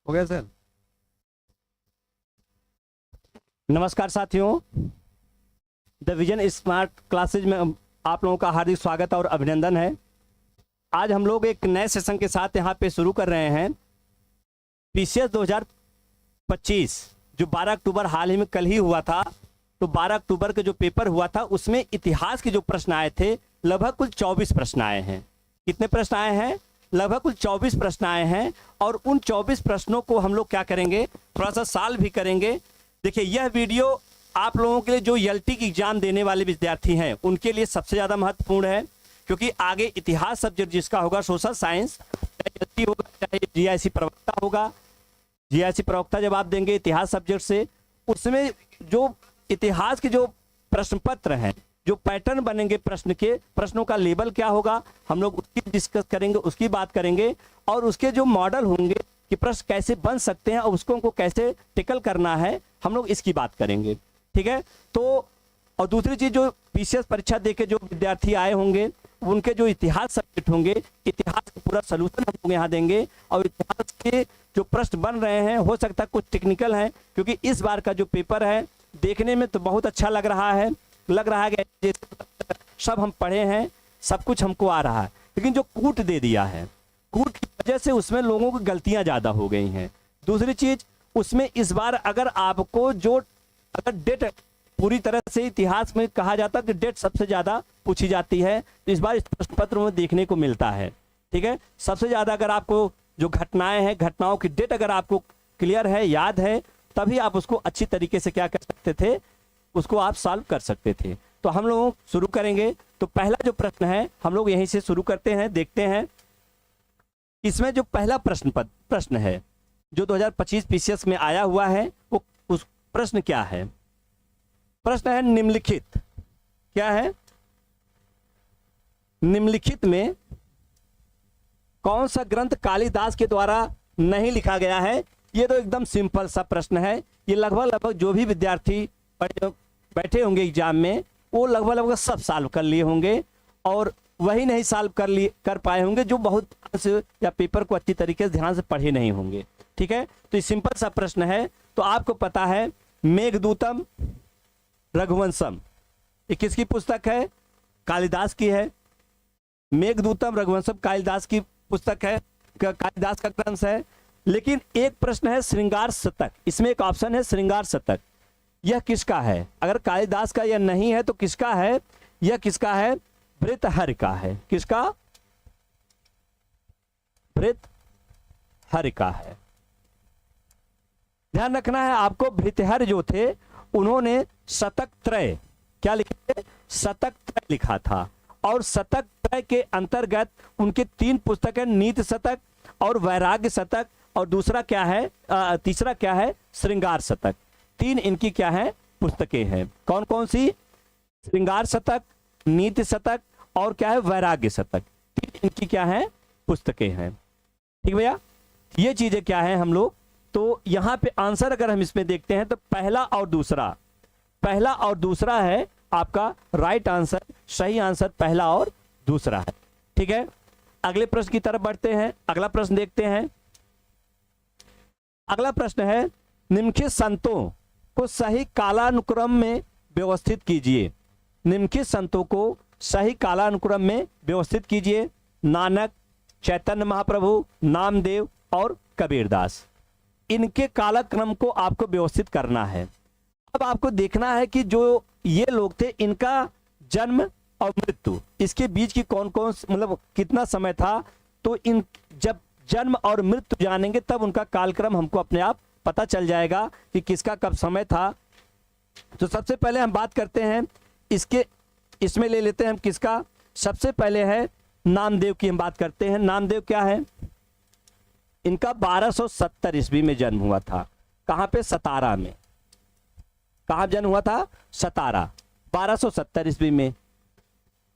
हो गया सर। नमस्कार साथियों, द विजन स्मार्ट क्लासेज में आप लोगों का हार्दिक स्वागत और अभिनंदन है। आज हम लोग एक नए सेशन के साथ यहाँ पे शुरू कर रहे हैं। पीसीएस 2025 जो 12 अक्टूबर हाल ही में कल ही हुआ था, तो 12 अक्टूबर का जो पेपर हुआ था उसमें इतिहास के जो प्रश्न आए थे, लगभग कुल 24 प्रश्न आए हैं। कितने प्रश्न आए हैं? लगभग कुल 24 प्रश्न आए हैं। और उन 24 प्रश्नों को हम लोग क्या करेंगे, थोड़ा सा सॉल्व भी करेंगे। देखिए, यह वीडियो आप लोगों के लिए जो एलटी की एग्जाम देने वाले विद्यार्थी हैं उनके लिए सबसे ज़्यादा महत्वपूर्ण है, क्योंकि आगे इतिहास सब्जेक्ट जिसका होगा, सोशल साइंस चाहे होगा, चाहे जीआईसी प्रवक्ता होगा, जीआईसी प्रवक्ता जब आप देंगे इतिहास सब्जेक्ट से, उसमें जो इतिहास के जो प्रश्न पत्र हैं, जो पैटर्न बनेंगे प्रश्न के, प्रश्नों का लेवल क्या होगा, हम लोग उसकी डिस्कस करेंगे, उसकी बात करेंगे। और उसके जो मॉडल होंगे कि प्रश्न कैसे बन सकते हैं और उसको कैसे टिकल करना है, हम लोग इसकी बात करेंगे। ठीक है। तो और दूसरी चीज, जो पीसीएस परीक्षा देके जो विद्यार्थी आए होंगे उनके जो इतिहास सब्जेक्ट होंगे, इतिहास का पूरा सोल्यूशन हम लोग यहाँ देंगे। और इतिहास के जो प्रश्न बन रहे हैं, हो सकता है कुछ टेक्निकल हैं, क्योंकि इस बार का जो पेपर है देखने में तो बहुत अच्छा लग रहा है कि जैसे सब हम पढ़े हैं, सब कुछ हमको आ रहा है, लेकिन जो कूट दे दिया है, कूट की वजह से उसमें लोगों को गलतियां ज्यादा हो गई हैं। दूसरी चीज, उसमें इस बार अगर आपको अगर डेट पूरी तरह से इतिहास में कहा जाता है कि डेट सबसे ज्यादा पूछी जाती है, तो इस बार इस प्रश्न पत्र में देखने को मिलता है। ठीक है। सबसे ज्यादा अगर आपको जो घटनाएं हैं, घटनाओं की डेट अगर आपको क्लियर है, याद है, तभी आप उसको अच्छी तरीके से क्या कर सकते थे, उसको आप सॉल्व कर सकते थे। तो हम लोग शुरू करेंगे। तो पहला जो प्रश्न है हम लोग यहीं से शुरू करते हैं, देखते हैं। इसमें जो पहला प्रश्न है जो 2025 पीसीएस में आया हुआ है, वो उस प्रश्न क्या है? प्रश्न है निम्नलिखित, क्या है? निम्नलिखित में कौन सा ग्रंथ कालिदास के द्वारा नहीं लिखा गया है? ये तो एकदम सिंपल सा प्रश्न है। ये लगभग जो भी विद्यार्थी बैठे होंगे एग्जाम में, वो लगभग सब सॉल्व कर लिए होंगे, और वही नहीं सॉल्व कर पाए होंगे जो बहुत या पेपर को अच्छी तरीके से ध्यान से पढ़े नहीं होंगे। ठीक है। तो ये सिंपल सा प्रश्न है। तो आपको पता है मेघदूतम रघुवंशम, ये किसकी पुस्तक है? कालिदास की है। मेघदूतम रघुवंशम कालिदास की पुस्तक है, कालिदास का ग्रंथ है। लेकिन एक प्रश्न है श्रृंगार शतक, इसमें एक ऑप्शन है श्रृंगार शतक, यह किसका है? अगर कालिदास का यह नहीं है तो किसका है? यह किसका है? भृतहरि का है। किसका? भृतहरि का है। ध्यान रखना है आपको, भृतहरि जो थे उन्होंने शतक त्रय, क्या लिखे? शतक त्रय लिखा था। और शतक त्रय के अंतर्गत उनके 3 पुस्तक है, नीति शतक और वैराग्य शतक, और दूसरा क्या है, तीसरा क्या है? श्रृंगार शतक। 3 इनकी क्या है? पुस्तकें हैं। कौन कौन सी? श्रृंगार शतक, नीति शतक और क्या है? वैराग्य शतक। 3 इनकी क्या है? पुस्तकें हैं। ठीक भैया, ये चीजें क्या है हम लोग, तो यहां पे आंसर अगर हम इसमें देखते हैं तो पहला और दूसरा है आपका राइट आंसर, सही आंसर पहला और दूसरा है। ठीक है। अगले प्रश्न की तरफ बढ़ते हैं। अगला प्रश्न देखते हैं। अगला प्रश्न है निम्नलिखित संतों को सही कालानुक्रम में व्यवस्थित कीजिए। निम्नलिखित संतों को सही कालानुक्रम में व्यवस्थित कीजिए। नानक, चैतन्य महाप्रभु, नामदेव और कबीरदास, इनके कालक्रम को आपको व्यवस्थित करना है। अब आपको देखना है कि जो ये लोग थे, इनका जन्म और मृत्यु, इसके बीच की कौन कौन मतलब कितना समय था, तो इन जब जन्म और मृत्यु जानेंगे तब उनका कालक्रम हमको अपने आप पता चल जाएगा कि किसका कब समय था। तो सबसे पहले हम बात करते हैं इसमें ले लेते हैं हम किसका। सबसे पहले है नामदेव की हम बात करते हैं। नामदेव क्या है? इनका 1270 ईस्वी में जन्म हुआ था। कहां पे? सतारा में। कहां जन्म हुआ था? सतारा, 1270 ईस्वी में।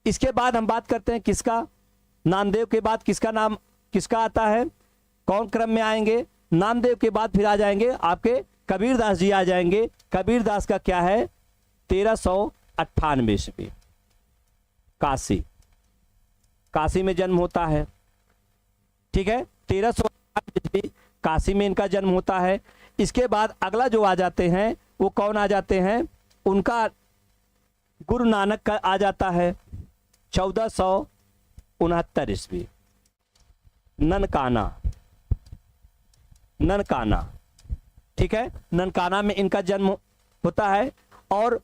इसके बाद हम बात करते हैं किसका? नामदेव के बाद किसका आता है? कौन क्रम में आएंगे? नामदेव के बाद फिर आ जाएंगे आपके कबीरदास जी आ जाएंगे। कबीरदास का क्या है? 1398 ईस्वी, काशी में जन्म होता है। ठीक है। 1398 ईस्वी काशी में इनका जन्म होता है। इसके बाद अगला जो आ जाते हैं वो कौन आ जाते हैं, उनका गुरु नानक का आ जाता है 1469 ईस्वी। ननकाना, ठीक है, ननकाना में इनका जन्म होता है। और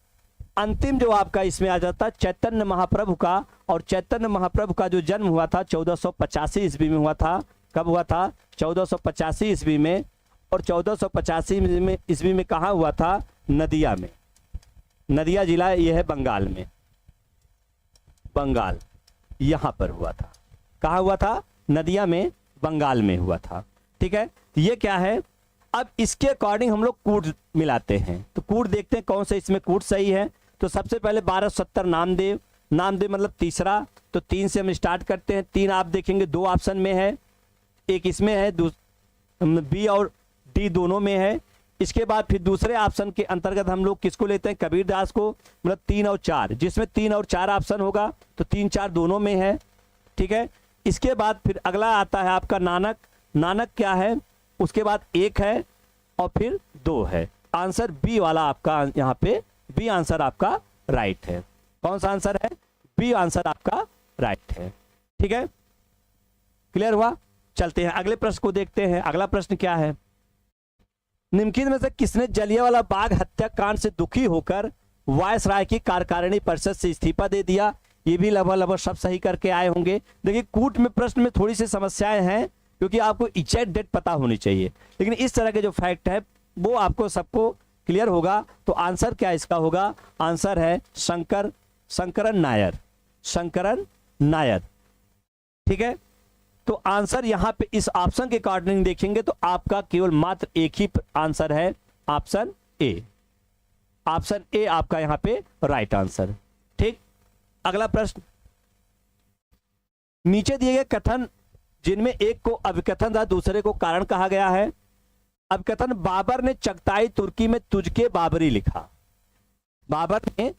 अंतिम जो आपका इसमें आ जाता है चैतन्य महाप्रभु का, और चैतन्य महाप्रभु का जो जन्म हुआ था 1485 ईस्वी में हुआ था। कब हुआ था, 1485 ईस्वी में। और 1485 ईस्वी में कहाँ हुआ था, नदिया में। नदिया जिला ये है बंगाल में, बंगाल यहां पर हुआ था। कहाँ हुआ था, नदिया में, बंगाल में हुआ था। ठीक है, ये क्या है, अब इसके अकॉर्डिंग हम लोग कूट मिलाते हैं। तो कूट देखते हैं कौन सा इसमें कूट सही है। तो सबसे पहले 1270 नामदेव, नामदेव मतलब तीसरा, तो 3 से हम स्टार्ट करते हैं। 3 आप देखेंगे 2 ऑप्शन में है, एक इसमें है, बी और डी दोनों में है। इसके बाद फिर दूसरे ऑप्शन के अंतर्गत हम लोग किसको लेते हैं, कबीरदास को, मतलब 3 और 4, जिसमें 3 और 4 ऑप्शन होगा तो 3 4 दोनों में है। ठीक है, इसके बाद फिर अगला आता है आपका नानक। नानक क्या है, उसके बाद 1 है और फिर 2 है। आंसर बी वाला आपका यहाँ पे, बी आंसर आपका राइट है। कौन सा आंसर है, बी आंसर आपका राइट है। ठीक है, क्लियर हुआ। चलते हैं अगले प्रश्न को देखते हैं। अगला प्रश्न क्या है, निम्नलिखित में से किसने जलियांवाला बाग हत्याकांड से दुखी होकर वायसराय की कार्यकारिणी परिषद से इस्तीफा दे दिया। ये भी लगभग सब सही करके आए होंगे। देखिए कूट में प्रश्न में थोड़ी सी समस्याएं हैं, क्योंकि आपको एग्जैक्ट डेट पता होनी चाहिए, लेकिन इस तरह के जो फैक्ट है वो आपको सबको क्लियर होगा। तो आंसर क्या इसका होगा, आंसर है शंकरन नायर, शंकरन नायर। ठीक है, तो आंसर यहां पे इस ऑप्शन के अकॉर्डिंग देखेंगे तो आपका केवल मात्र एक ही आंसर है, ऑप्शन ए। ऑप्शन ए आपका यहां पे राइट आंसर। ठीक, अगला प्रश्न, नीचे दिए गए कथन जिनमें एक को अभिकथन था दूसरे को कारण कहा गया है। अभिकथन, बाबर ने चगताई तुर्की में तुझके बाबरी लिखा। बाबर ने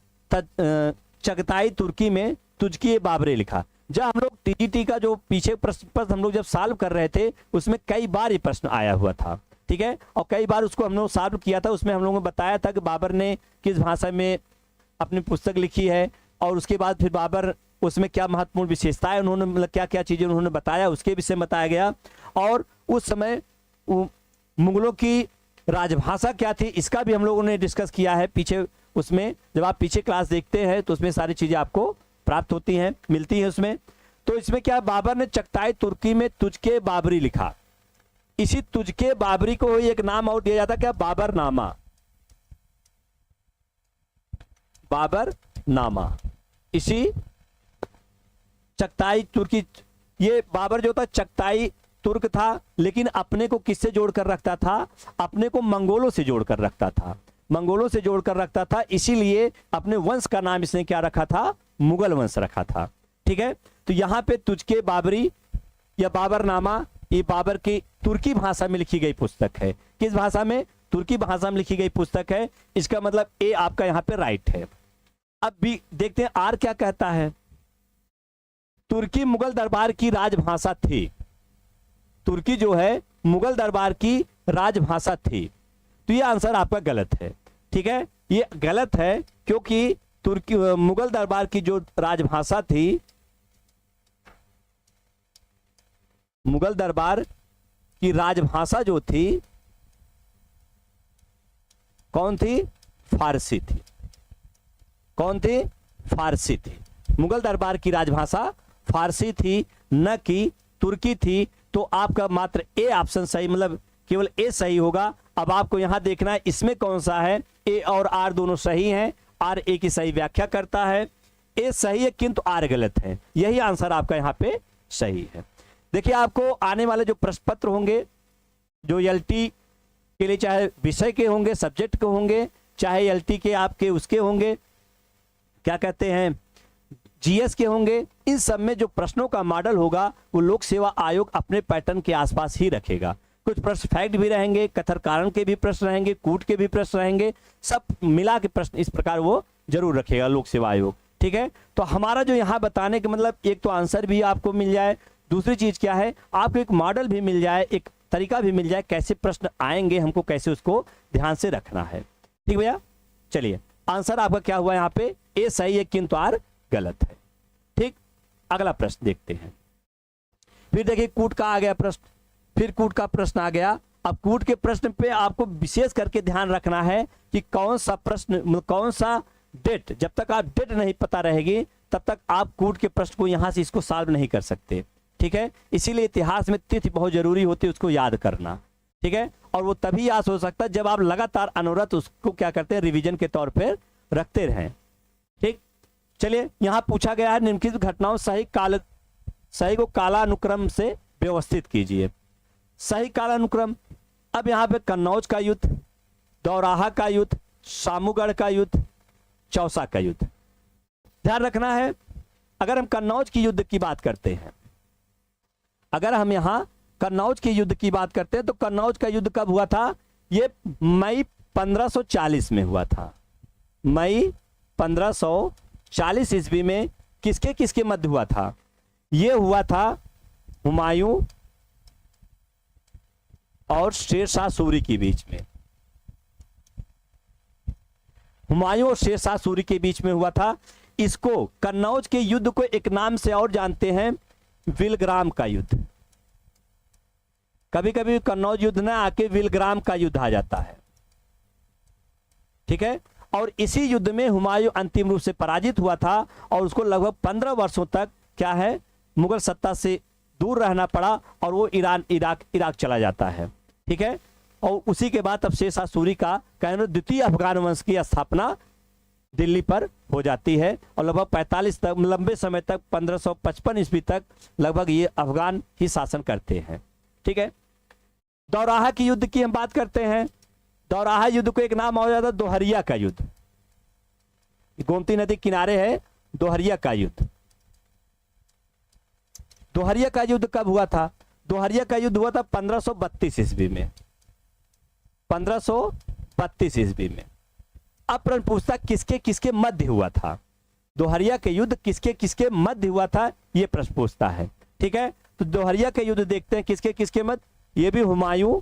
चगताई तुर्की में तुझके बाबरी लिखा। जब हम लोग टीजीटी का जो पीछे प्रश्न हम लोग जब सॉल्व कर रहे थे उसमें कई बार ये प्रश्न आया हुआ था। ठीक है, और कई बार उसको हम लोग सॉल्व किया था। उसमें हम लोगों ने बताया था कि बाबर ने किस भाषा में अपनी पुस्तक लिखी है, और उसके बाद फिर बाबर उसमें क्या महत्वपूर्ण विशेषताएं उन्होंने, मतलब क्या क्या चीजें उन्होंने बताया, उसके विषय में बताया गया। और उस समय मुगलों की राजभाषा क्या थी इसका भी हम लोगों ने डिस्कस किया है पीछे। उसमें जब आप पीछे क्लास देखते हैं तो उसमें सारी चीजें आपको प्राप्त होती हैं, मिलती है उसमें। तो इसमें क्या, बाबर ने चगताई तुर्की में तुझके बाबरी लिखा। इसी तुझके बाबरी को एक नाम और दिया जाता क्या, बाबर नामा, बाबर नामा। इसी चगताई तुर्की, ये बाबर जो था चगताई तुर्क था, लेकिन अपने को किससे जोड़कर रखता था, अपने को मंगोलों से जोड़कर रखता था, मंगोलों से जोड़कर रखता था। इसीलिए अपने वंश का नाम इसने क्या रखा था, मुगल वंश रखा था। ठीक है, तो यहां पे तुझके बाबरी या बाबरनामा, ये बाबर की तुर्की भाषा में लिखी गई पुस्तक है। किस भाषा में, तुर्की भाषा में लिखी गई पुस्तक है। इसका मतलब ए आपका यहां पे राइट है। अब भी देखते हैं आर क्या कहता है। तुर्की मुगल दरबार की राजभाषा थी। तुर्की जो है मुगल दरबार की राजभाषा थी। तो ये आंसर आपका गलत है। ठीक है, ये गलत है क्योंकि तुर्की मुगल दरबार की जो राजभाषा थी, मुगल दरबार की राजभाषा जो थी कौन थी, फारसी थी। कौन थी, फारसी थी। मुगल दरबार की राजभाषा फारसी थी, न कि तुर्की थी। तो आपका मात्र ए ऑप्शन सही, मतलब केवल ए सही होगा। अब आपको यहां देखना है इसमें कौन सा है, ए और आर दोनों सही हैं। आर ए की सही व्याख्या करता है, ए सही है किंतु आर गलत है। यही आंसर आपका यहां पे सही है। देखिए आपको आने वाले जो प्रश्न पत्र होंगे, जो एलटी के लिए चाहे विषय के होंगे, सब्जेक्ट के होंगे, चाहे एलटी के आपके उसके होंगे, क्या कहते हैं, जीएस के होंगे, इन सब में जो प्रश्नों का मॉडल होगा वो लोक सेवा आयोग अपने पैटर्न के आसपास ही रखेगा। कुछ प्रश्न फैक्ट भी रहेंगे, कथन कारण के भी प्रश्न रहेंगे, कूट के भी प्रश्न रहेंगे, सब मिला के प्रश्न इस प्रकार वो जरूर रखेगा लोक सेवा आयोग। ठीक है, तो हमारा जो यहाँ बताने का मतलब, एक तो आंसर भी आपको मिल जाए, दूसरी चीज क्या है, आपको एक मॉडल भी मिल जाए, एक तरीका भी मिल जाए कैसे प्रश्न आएंगे, हमको कैसे उसको ध्यान से रखना है। ठीक भैया, चलिए आंसर आपका क्या हुआ यहाँ पे, ए सही है किंतु आर गलत है। ठीक, अगला प्रश्न देखते हैं। फिर देखिए कूट का आ गया प्रश्न, फिर कूट का प्रश्न आ गया। अब कूट के प्रश्न पे आपको विशेष करके ध्यान रखना है कि कौन सा प्रश्न, कौन सा डेट, जब तक आप डेट नहीं पता रहेगी तब तक आप कूट के प्रश्न को यहां से इसको सॉल्व नहीं कर सकते। ठीक है, इसीलिए इतिहास में तिथि बहुत जरूरी होती है, उसको याद करना। ठीक है, और वो तभी याद हो सकता है जब आप लगातार अनवरत उसको क्या करते हैं, रिवीजन के तौर पर रखते रहें। ठीक, चलिए यहां पूछा गया है निम्नलिखित घटनाओं सही को कालानुक्रम से व्यवस्थित कीजिए। सही कालानुक्रम, अब यहां पे कन्नौज का युद्ध, दौराहा का युद्ध, सामूगढ़ का युद्ध, चौसा का युद्ध। ध्यान रखना है, अगर हम कन्नौज की युद्ध की बात करते हैं, अगर हम यहां कन्नौज के युद्ध की बात करते हैं तो कन्नौज का युद्ध कब हुआ था, ये मई 1540 में हुआ था। मई 1540 ईस्वी में किसके किसके मध्य हुआ था, ये हुआ था हुमायूं और शेरशाह सूरी के बीच में। हुमायूं और शेरशाह सूरी के बीच में हुआ था। इसको कन्नौज के युद्ध को एक नाम से और जानते हैं, विलग्राम का युद्ध। कभी कभी कन्नौज युद्ध ना आके विलग्राम का युद्ध आ जाता है। ठीक है, और इसी युद्ध में हुमायूं अंतिम रूप से पराजित हुआ था और उसको लगभग 15 वर्षों तक क्या है, मुगल सत्ता से दूर रहना पड़ा और वो इराक चला जाता है। ठीक है, और उसी के बाद अब शेरशाह सूरी का कहना द्वितीय अफगान वंश की स्थापना दिल्ली पर हो जाती है और लगभग 45 तक, लंबे समय तक 1555 ईस्वी तक लगभग ये अफगान ही शासन करते हैं। ठीक है, दौराहा की युद्ध की हम बात करते हैं। दौराहा युद्ध को एक नाम हो जाता है दोहरिया का युद्ध। गोमती नदी किनारे है दोहरिया का युद्ध। दोहरिया का युद्ध कब हुआ था, दोहरिया का युद्ध हुआ था 1532 ईस्वी में। 1532 ईस्वी में। अब प्रश्न पूछता किसके किसके मध्य हुआ था, दोहरिया के युद्ध किसके किसके मध्य हुआ था, यह प्रश्न पूछता है। ठीक है, तो दोहरिया के युद्ध देखते हैं किसके किसके मध्य, ये भी हुमायूं,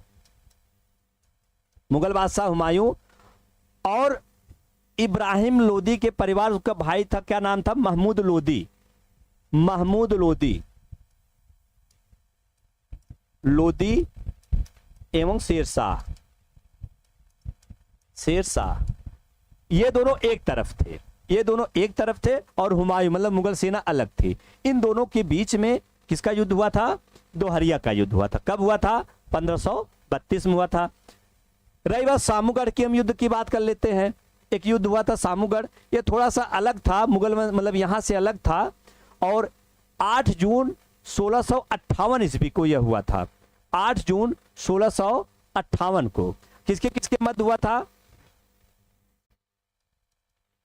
मुगल बादशाह हुमायूं और इब्राहिम लोदी के परिवार, उसका भाई था, क्या नाम था, महमूद लोदी। महमूद लोदी, लोदी एवं शेरशाह। शेरशाह ये दोनों एक तरफ थे, ये दोनों एक तरफ थे और हुमायूं मतलब मुगल सेना अलग थी। इन दोनों के बीच में किसका युद्ध हुआ था, दोहरिया का युद्ध हुआ था। कब हुआ था, 1532 में हुआ था। रही बात सामूगढ़ की, हम युद्ध की बात कर लेते हैं। एक युद्ध हुआ था सामूगढ़, ये थोड़ा सा अलग था, मुगल मतलब यहां से अलग था और 8 जून 1658 ईस्वी को यह हुआ था। 8 जून 1658 को किसके किसके मध्य हुआ था,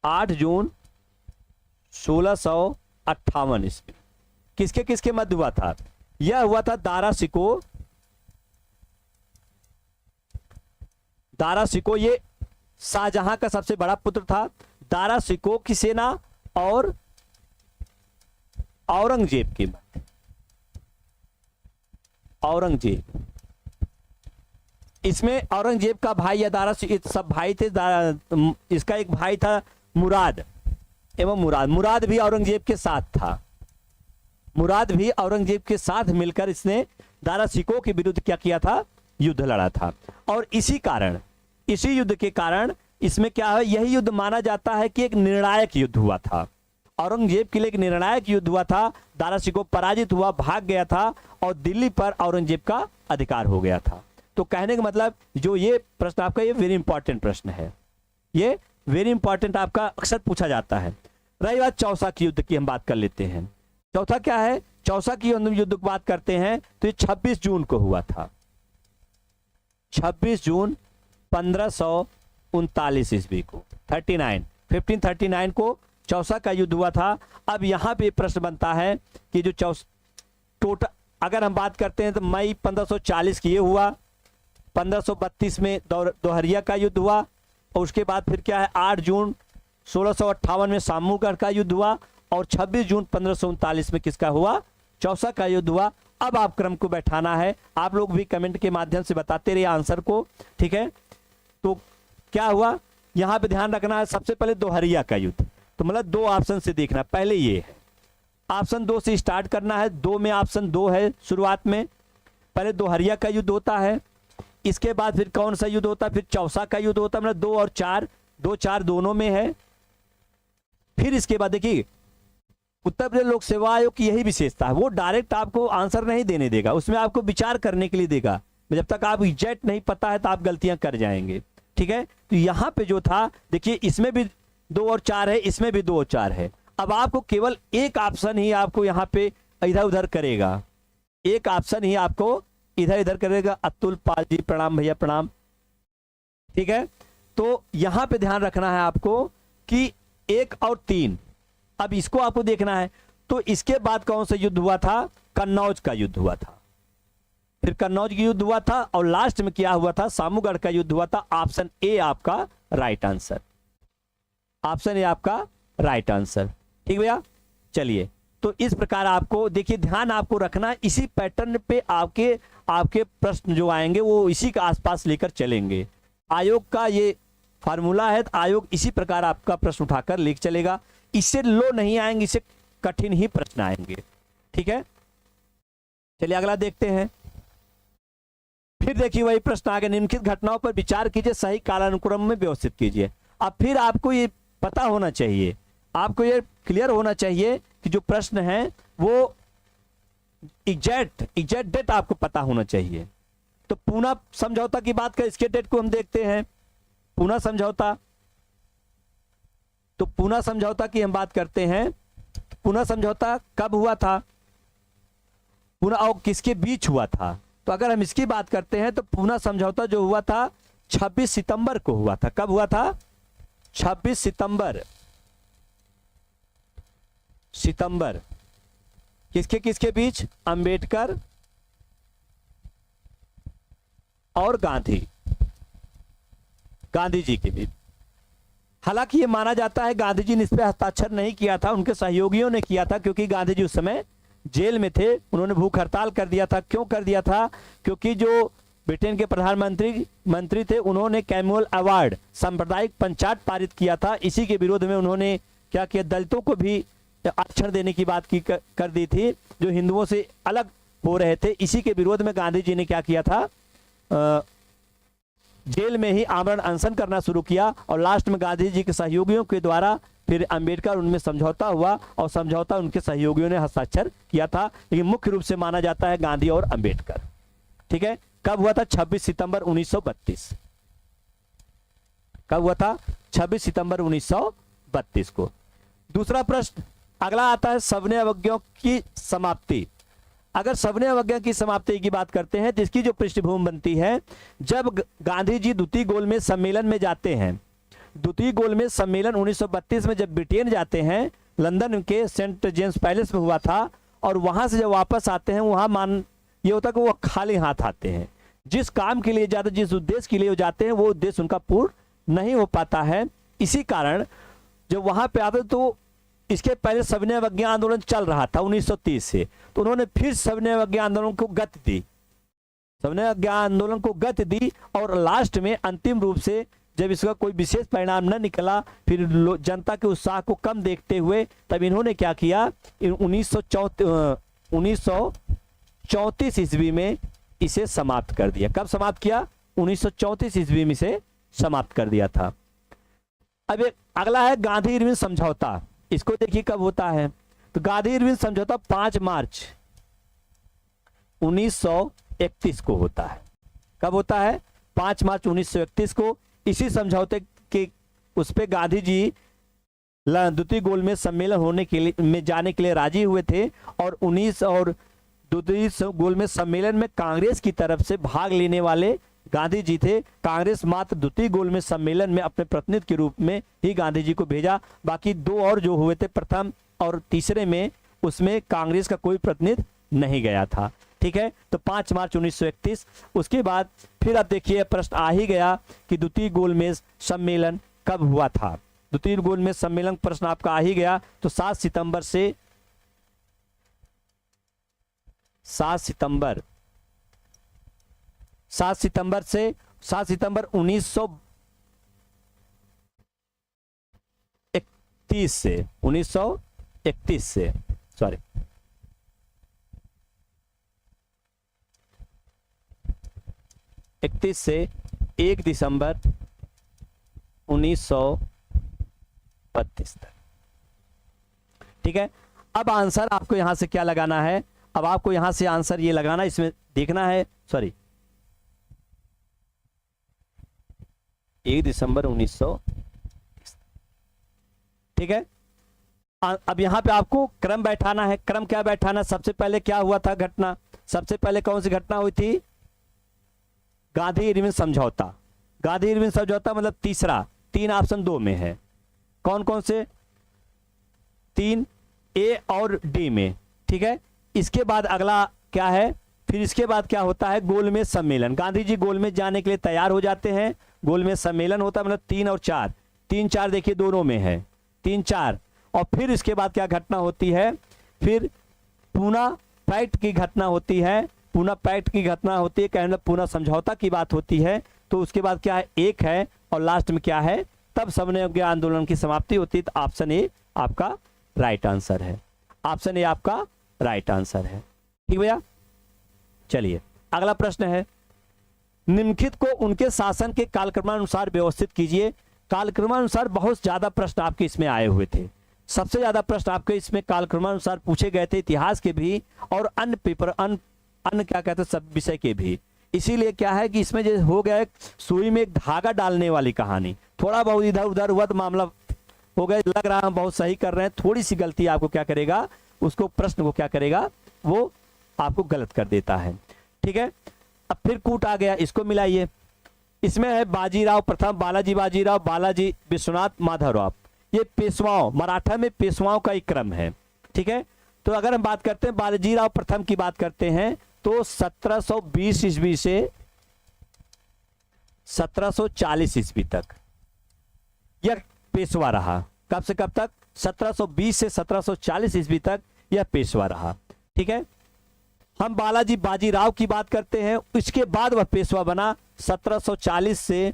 8 जून 1658 ईस्वी किसके किसके मध्य हुआ था, यह हुआ था दारा शिकोह। दारा शिकोह ये शाहजहां का सबसे बड़ा पुत्र था। दारा शिकोह की सेना और औरंगजेब की मध्य। औरंगजेब, इसमें औरंगजेब का भाई या दारा, सब भाई थे। इसका एक भाई था मुराद एवं मुराद भी औरंगजेब के साथ था। मुराद भी औरंगजेब के साथ मिलकर इसने दारा शिकोह के विरुद्ध क्या किया था, युद्ध लड़ा था। और इसी कारण, इसी युद्ध के कारण इसमें क्या है, यही युद्ध माना जाता है कि एक निर्णायक युद्ध हुआ था। औरंगजेब के लिए एक निर्णायक युद्ध हुआ था। दारा शिकोह पराजित हुआ, भाग गया था और दिल्ली पर औरंगजेब का अधिकार हो गया था। तो कहने का मतलब जो ये प्रश्न आपका, ये वेरी इंपॉर्टेंट प्रश्न है, ये वेरी इंपॉर्टेंट आपका अक्सर पूछा जाता है। रही बात चौसा की युद्ध की, हम बात कर लेते हैं। चौथा क्या है, चौसा की युद्ध की बात करते हैं तो ये 26 जून को हुआ था। 26 जून 1539 ईस्वी को, 1539 को चौसा का युद्ध हुआ था। अब यहां पे प्रश्न बनता है कि जो टोटल अगर हम बात करते हैं तो मई 1540 की ये हुआ, 1532 में दोहरिया का युद्ध हुआ और उसके बाद फिर क्या है, 8 जून 1658 में सामूगढ़ का युद्ध हुआ और 26 जून 1539 में किसका हुआ, चौसा का युद्ध हुआ। अब आप क्रम को बैठाना है। आप लोग भी कमेंट के माध्यम से बताते रहिए आंसर को, ठीक है। तो क्या हुआ, यहां पे ध्यान रखना है, सबसे पहले दोहरिया का युद्ध, तो मतलब दो ऑप्शन से देखना, पहले ये है ऑप्शन 2 से स्टार्ट करना है। 2 में ऑप्शन 2 है शुरुआत में, पहले दोहरिया का युद्ध होता है, इसके बाद फिर कौन सा युद्ध होता है, फिर चौसा का युद्ध होता है, मतलब 2 और 4, 2 4 दोनों में है। फिर इसके बाद देखिए उत्तर प्रदेश लोक सेवा आयोग की यही विशेषता है, वो डायरेक्ट आपको आंसर नहीं देने देगा, उसमें आपको विचार करने के लिए देगा। जब तक आप एग्जैक्ट नहीं पता है तो आप गलतियां कर जाएंगे, ठीक है। तो यहां पे जो था देखिए, इसमें भी 2 और 4 है, इसमें भी 2 और 4 है। अब आपको केवल एक ऑप्शन ही आपको यहाँ पे इधर उधर करेगा, एक ऑप्शन ही आपको इधर इधर करेगा। अतुल पाल जी प्रणाम, भैया प्रणाम, ठीक है। तो यहां पे ध्यान रखना है आपको कि 1 और 3, अब इसको आपको देखना है। तो इसके बाद कौन सा युद्ध हुआ था, कन्नौज का युद्ध हुआ था, फिर कन्नौज का युद्ध हुआ था, और लास्ट में क्या हुआ था, सामूगढ़ का युद्ध हुआ था। ऑप्शन ए आपका राइट आंसर, ऑप्शन ए आपका राइट आंसर, ठीक भैया। चलिए, तो इस प्रकार आपको देखिए ध्यान आपको रखना, इसी पैटर्न पे आपके प्रश्न जो आएंगे वो इसी के आसपास लेकर चलेंगे। आयोग का ये फार्मूला है, तो आयोग इसी प्रकार आपका प्रश्न उठाकर लेकर चलेगा। इससे लो नहीं आएंगे, इससे कठिन ही प्रश्न आएंगे, ठीक है। चलिए अगला देखते हैं। फिर देखिए वही प्रश्न आगे, निम्नलिखित घटनाओं पर विचार कीजिए, सही कालानुक्रम में व्यवस्थित कीजिए। अब फिर आपको ये पता होना चाहिए, आपको ये क्लियर होना चाहिए कि जो प्रश्न है वो एग्जैक्ट डेट आपको पता होना चाहिए। तो पूना समझौता की बात करें, इसके डेट को हम देखते हैं। पूना समझौता, तो पूना समझौता की हम बात करते हैं। पूना समझौता कब हुआ था, पूना और किसके बीच हुआ था। तो अगर हम इसकी बात करते हैं तो पूना समझौता जो हुआ था 26 सितंबर को हुआ था। कब हुआ था, 26 सितंबर। किसके किसके बीच, अंबेडकर और गांधी जी के बीच। हालांकि ये माना जाता है गांधी जी ने इस पर हस्ताक्षर नहीं किया था, उनके सहयोगियों ने किया था, क्योंकि गांधी जी उस समय जेल में थे। उन्होंने भूख हड़ताल कर दिया था। क्यों कर दिया था, क्योंकि जो ब्रिटेन के प्रधानमंत्री थे, उन्होंने कैमुअल अवार्ड सांप्रदायिक पंचायत पारित किया था। इसी के विरोध में उन्होंने क्या किया, दलितों को भी आरक्षण देने की बात कर दी थी, जो हिंदुओं से अलग हो रहे थे। इसी के विरोध में गांधी जी ने क्या किया था, जेल में ही आमरण अनशन करना शुरू किया, और लास्ट में गांधी जी के सहयोगियों के द्वारा फिर अंबेडकर उनमें समझौता हुआ, और समझौता उनके सहयोगियों ने हस्ताक्षर किया था। लेकिन मुख्य रूप से माना जाता है गांधी और अंबेडकर, ठीक है। कब हुआ था, 26 सितंबर 1932। कब हुआ था, 26 सितंबर 1932 को। दूसरा प्रश्न अगला आता है, सविनय अवज्ञा की समाप्ति। अगर सविनय अवज्ञा की समाप्ति की बात करते हैं तो इसकी जो पृष्ठभूमि बनती है, जब गांधी जी द्वितीय गोलमेज सम्मेलन में जाते हैं। द्वितीय गोलमेज सम्मेलन 1932 में जब ब्रिटेन जाते हैं, लंदन के सेंट जेम्स पैलेस में हुआ था, और वहां से जब वापस आते हैं, वहां ये होता है कि वो खाली हाथ आते हैं। जिस काम के लिए जाते, जिस उद्देश्य के लिए वो जाते हैं, वो उद्देश्य उनका पूर्ण नहीं हो पाता है। इसी कारण जब वहां पे आते, तो इसके पहले सविनय अवज्ञा आंदोलन चल रहा था 1930 से, तो उन्होंने फिर सविनय अवज्ञा आंदोलन को गति दी, सविनय अवज्ञा आंदोलन को गति दी। और लास्ट में अंतिम रूप से जब इसका कोई विशेष परिणाम न निकला, फिर जनता के उत्साह को कम देखते हुए, तब इन्होंने क्या किया, 1934 ईस्वी में इसे समाप्त कर दिया। कब समाप्त किया, 1934 ईस्वी में से समाप्त कर दिया था। अब अगला है गांधी इरविन समझौता। इसको देखिए कब होता है, तो गांधी इरविन समझौता 5 मार्च 1931 को होता है। कब होता है, 5 मार्च 1931 को। इसी समझौते के उस पे गांधी जी द्वितीय गोलमेज सम्मेलन होने के लिए में जाने के लिए राजी हुए थे, और द्वितीय गोलमेज सम्मेलन में कांग्रेस की तरफ से भाग लेने वाले गांधी जी थे। कांग्रेस मात्र द्वितीय गोलमेज सम्मेलन में अपने प्रतिनिधि के रूप में ही गांधी जी को भेजा। बाकी 2 और जो हुए थे, प्रथम और तीसरे में, उसमें कांग्रेस का कोई प्रतिनिधि नहीं गया था, ठीक है। तो 5 मार्च 1931। उसके बाद फिर अब देखिए प्रश्न आ ही गया कि द्वितीय गोलमेज सम्मेलन कब हुआ था। द्वितीय गोलमेज सम्मेलन प्रश्न आपका आ ही गया। तो 7 7 सितंबर से 7 सितंबर 1931 से 1931 से सॉरी 31 से 1 दिसंबर 1932 तक। ठीक है, अब आंसर आपको यहां से क्या लगाना है, अब आपको यहां से आंसर ये लगाना, इसमें देखना है, सॉरी 1 दिसंबर 1900। ठीक है, अब यहां पे आपको क्रम बैठाना है। क्रम क्या बैठाना, सबसे पहले क्या हुआ था घटना, सबसे पहले कौन सी घटना हुई थी, गांधी इरविन समझौता। गांधी इरविन समझौता मतलब तीसरा, 3 ऑप्शन 2 में है, कौन कौन से, 3 ए और डी में। ठीक है, इसके बाद अगला क्या है, फिर इसके बाद क्या होता है, गोलमेज सम्मेलन। गांधी जी गोलमेज जाने के लिए तैयार हो जाते हैं, गोलमेज सम्मेलन होता है, मतलब 3 और 4, 3 4 देखिए दोनों में है, 3 4। और फिर इसके बाद क्या घटना होती है, फिर पूना पैक्ट की घटना होती है, पूना पैक्ट की घटना होती है, कहने पूना समझौता की बात होती है। तो उसके बाद क्या है, एक है, और लास्ट में क्या है, तब सबने आंदोलन की समाप्ति होती है। तो ऑप्शन ए आपका राइट आंसर है, ऑप्शन ए आपका राइट आंसर है। ठीक भैया, चलिए अगला प्रश्न है, निम्नलिखित को उनके शासन के कालक्रमानुसार व्यवस्थित कीजिए। कालक्रमानुसार बहुत ज्यादा प्रश्न आपके इसमें आए हुए थे, सबसे ज्यादा प्रश्न आपके इसमें कालक्रमानुसार पूछे गए थे, इतिहास के भी और अन्य पेपर अन्य क्या कहते हैं सब विषय के भी। इसीलिए क्या है कि इसमें जो हो गया सुई में एक धागा डालने वाली कहानी, थोड़ा बहुत इधर उधर हुआ तो मामला हो गया, लग रहा है हम बहुत सही कर रहे हैं, थोड़ी सी गलती आपको क्या करेगा, उसको प्रश्न को क्या करेगा, वो आपको गलत कर देता है। ठीक है, अब फिर कूट आ गया, इसको मिलाइए। इसमें है बाजीराव प्रथम, बालाजी बाजीराव, बालाजी विश्वनाथ, माधवराव। ये पेशवाओं, मराठा में पेशवाओं का एक क्रम है। ठीक है, तो अगर हम बात करते हैं बालाजीराव प्रथम की बात करते हैं तो 1720 ईस्वी से 1740 ईस्वी तक यह पेशवा रहा। कब से कब तक, 1720 से 1740 ईस्वी तक यह पेशवा रहा। ठीक है, हम बालाजी बाजीराव की बात करते हैं, इसके बाद वह पेशवा बना 1740 से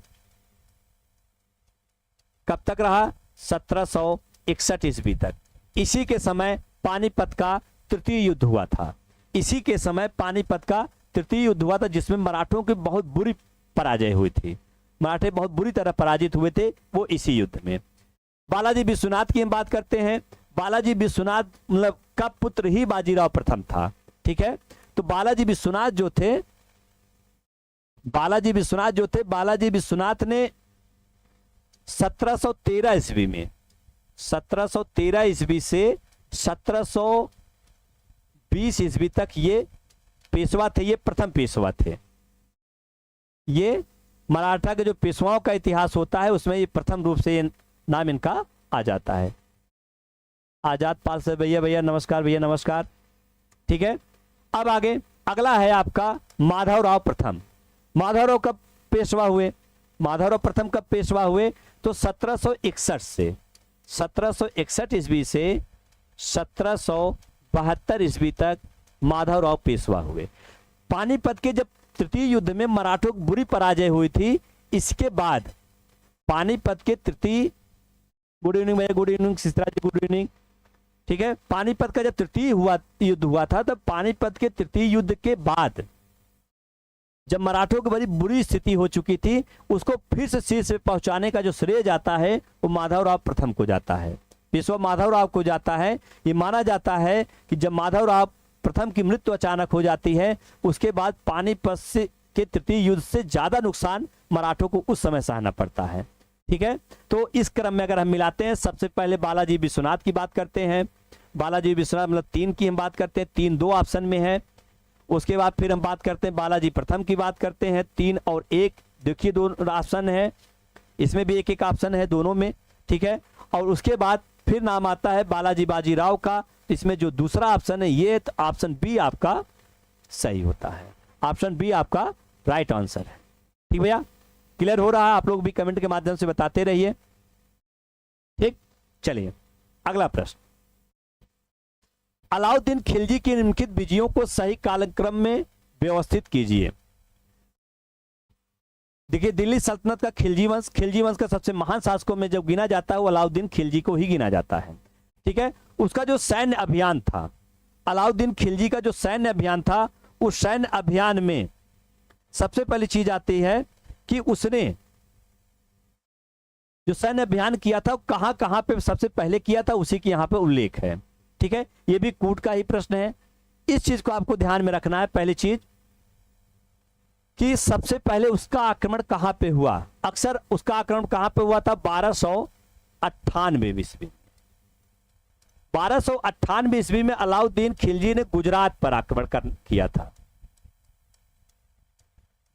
कब तक रहा, 1761 ईस्वी तक। इसी के समय पानीपत का तृतीय युद्ध हुआ था, इसी के समय पानीपत का तृतीय युद्ध हुआ था, जिसमें मराठों की बहुत बुरी पराजय हुई थी, मराठे बहुत बुरी तरह पराजित हुए थे, वो इसी युद्ध में। बालाजी विश्वनाथ की हम बात करते हैं, बालाजी विश्वनाथ मतलब का पुत्र ही बाजीराव प्रथम था। ठीक है, तो बालाजी विश्वनाथ जो थे, बालाजी विश्वनाथ ने 1713 ईस्वी में, 1713 ईस्वी से 1720 ईस्वी तक ये पेशवा थे, ये प्रथम पेशवा थे। ये मराठा के जो पेशवाओं का इतिहास होता है उसमें ये प्रथम रूप से ये नाम इनका आ जाता है। आजाद पाल से भैया नमस्कार, भैया नमस्कार। ठीक है, अब आगे अगला है आपका माधवराव प्रथम। माधवराव कब पेशवा हुए, माधवराव प्रथम कब पेशवा हुए, तो 1761 से 1761 ईस्वी से 1772 ईस्वी तक माधवराव पेशवा हुए। पानीपत के जब तृतीय युद्ध में मराठों की बुरी पराजय हुई थी, इसके बाद पानीपत के तृतीय, गुड इवनिंग भैया, गुड इवनिंग सिस्टरा जी, गुड इवनिंग। ठीक है, पानीपत का जब तृतीय युद्ध हुआ था, तब पानीपत के तृतीय युद्ध के बाद जब मराठों की बड़ी बुरी स्थिति हो चुकी थी, उसको फिर से शीर्ष पे पहुंचाने का जो श्रेय जाता है वो माधवराव प्रथम को जाता है, पेशवा माधवराव को जाता है। ये माना जाता है कि जब माधवराव प्रथम की मृत्यु अचानक हो जाती है, उसके बाद पानीपत के तृतीय युद्ध से ज्यादा नुकसान मराठों को उस समय सहना पड़ता है। ठीक है, तो इस क्रम में अगर हम मिलाते हैं, सबसे पहले बालाजी विश्वनाथ की बात करते हैं, बालाजी विश्वनाथ मतलब 3 की हम बात करते हैं, 3 2 ऑप्शन में है। उसके बाद फिर हम बात करते हैं बालाजी प्रथम की बात करते हैं, 3 और 1 देखिए 2 ऑप्शन है, इसमें भी 1 1 ऑप्शन है दोनों में। ठीक है, और उसके बाद फिर नाम आता है बालाजी बाजीराव का, इसमें जो दूसरा ऑप्शन है ये, तो ऑप्शन बी आपका सही होता है, ऑप्शन बी आपका राइट आंसर है। ठीक भैया, क्लियर हो रहा है, आप लोग भी कमेंट के माध्यम से बताते रहिए। ठीक, चलिए अगला प्रश्न, अलाउद्दीन खिलजी की निम्नलिखित विजयों को सही कालक्रम में व्यवस्थित कीजिए। देखिए, दिल्ली सल्तनत का खिलजी वंश का सबसे महान शासकों में जब गिना जाता है वो अलाउद्दीन खिलजी को ही गिना जाता है। ठीक है, उसका जो सैन्य अभियान था, अलाउद्दीन खिलजी का जो सैन्य अभियान था, उस सैन्य अभियान में सबसे पहली चीज आती है कि उसने जो सैन्य अभियान किया था कहां कहां पे सबसे पहले किया था, उसी की यहां पे उल्लेख है। ठीक है, ये भी कूट का ही प्रश्न है, इस चीज को आपको ध्यान में रखना है। पहली चीज कि सबसे पहले उसका आक्रमण कहां पे हुआ, अक्सर उसका आक्रमण कहां पे हुआ था, 1298 ईस्वी। 1298 ईस्वी में अलाउद्दीन खिलजी ने गुजरात पर आक्रमण किया था,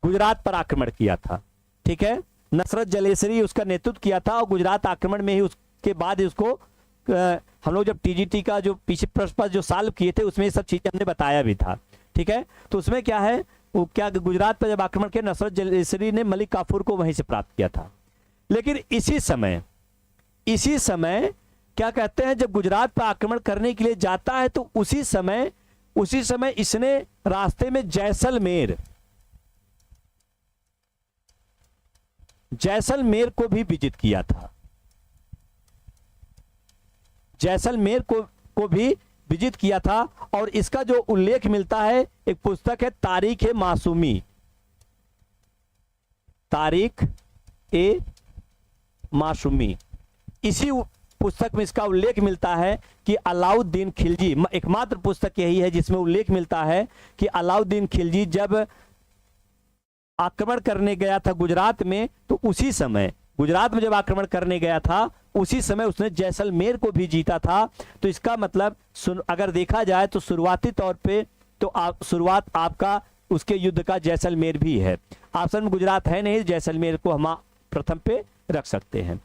गुजरात पर आक्रमण किया था। ठीक है, नसरत जलेसरी उसका नेतृत्व किया था और गुजरात आक्रमण में ही उसके बाद ही उसको हम लोग जब टीजीटी का जो पीछे प्रश्न जो सॉल्व किए थे उसमें ये सब चीजें हमने बताया भी था। ठीक है, तो उसमें क्या है, वो क्या गुजरात पर जब आक्रमण किया, नसरत जलेसरी ने मलिक काफूर को वहीं से प्राप्त किया था। लेकिन इसी समय क्या कहते हैं, जब गुजरात पर आक्रमण करने के लिए जाता है तो उसी समय इसने रास्ते में जैसलमेर को भी विजिट किया था, जैसलमेर को भी विजिट किया था। और इसका जो उल्लेख मिलता है, एक पुस्तक है तारीख ए मासूमी, इसी पुस्तक में इसका उल्लेख मिलता है कि अलाउद्दीन खिलजी, एकमात्र पुस्तक यही है जिसमें उल्लेख मिलता है कि अलाउद्दीन खिलजी जब आक्रमण करने गया था गुजरात में, तो उसी समय गुजरात में जब आक्रमण करने गया था उसी समय उसने जैसलमेर को भी जीता था। तो इसका मतलब अगर देखा जाए तो शुरुआती तौर पे तो शुरुआत आपका उसके युद्ध का जैसलमेर भी है। ऑप्शन में गुजरात है नहीं, जैसलमेर को हम प्रथम पे रख सकते हैं।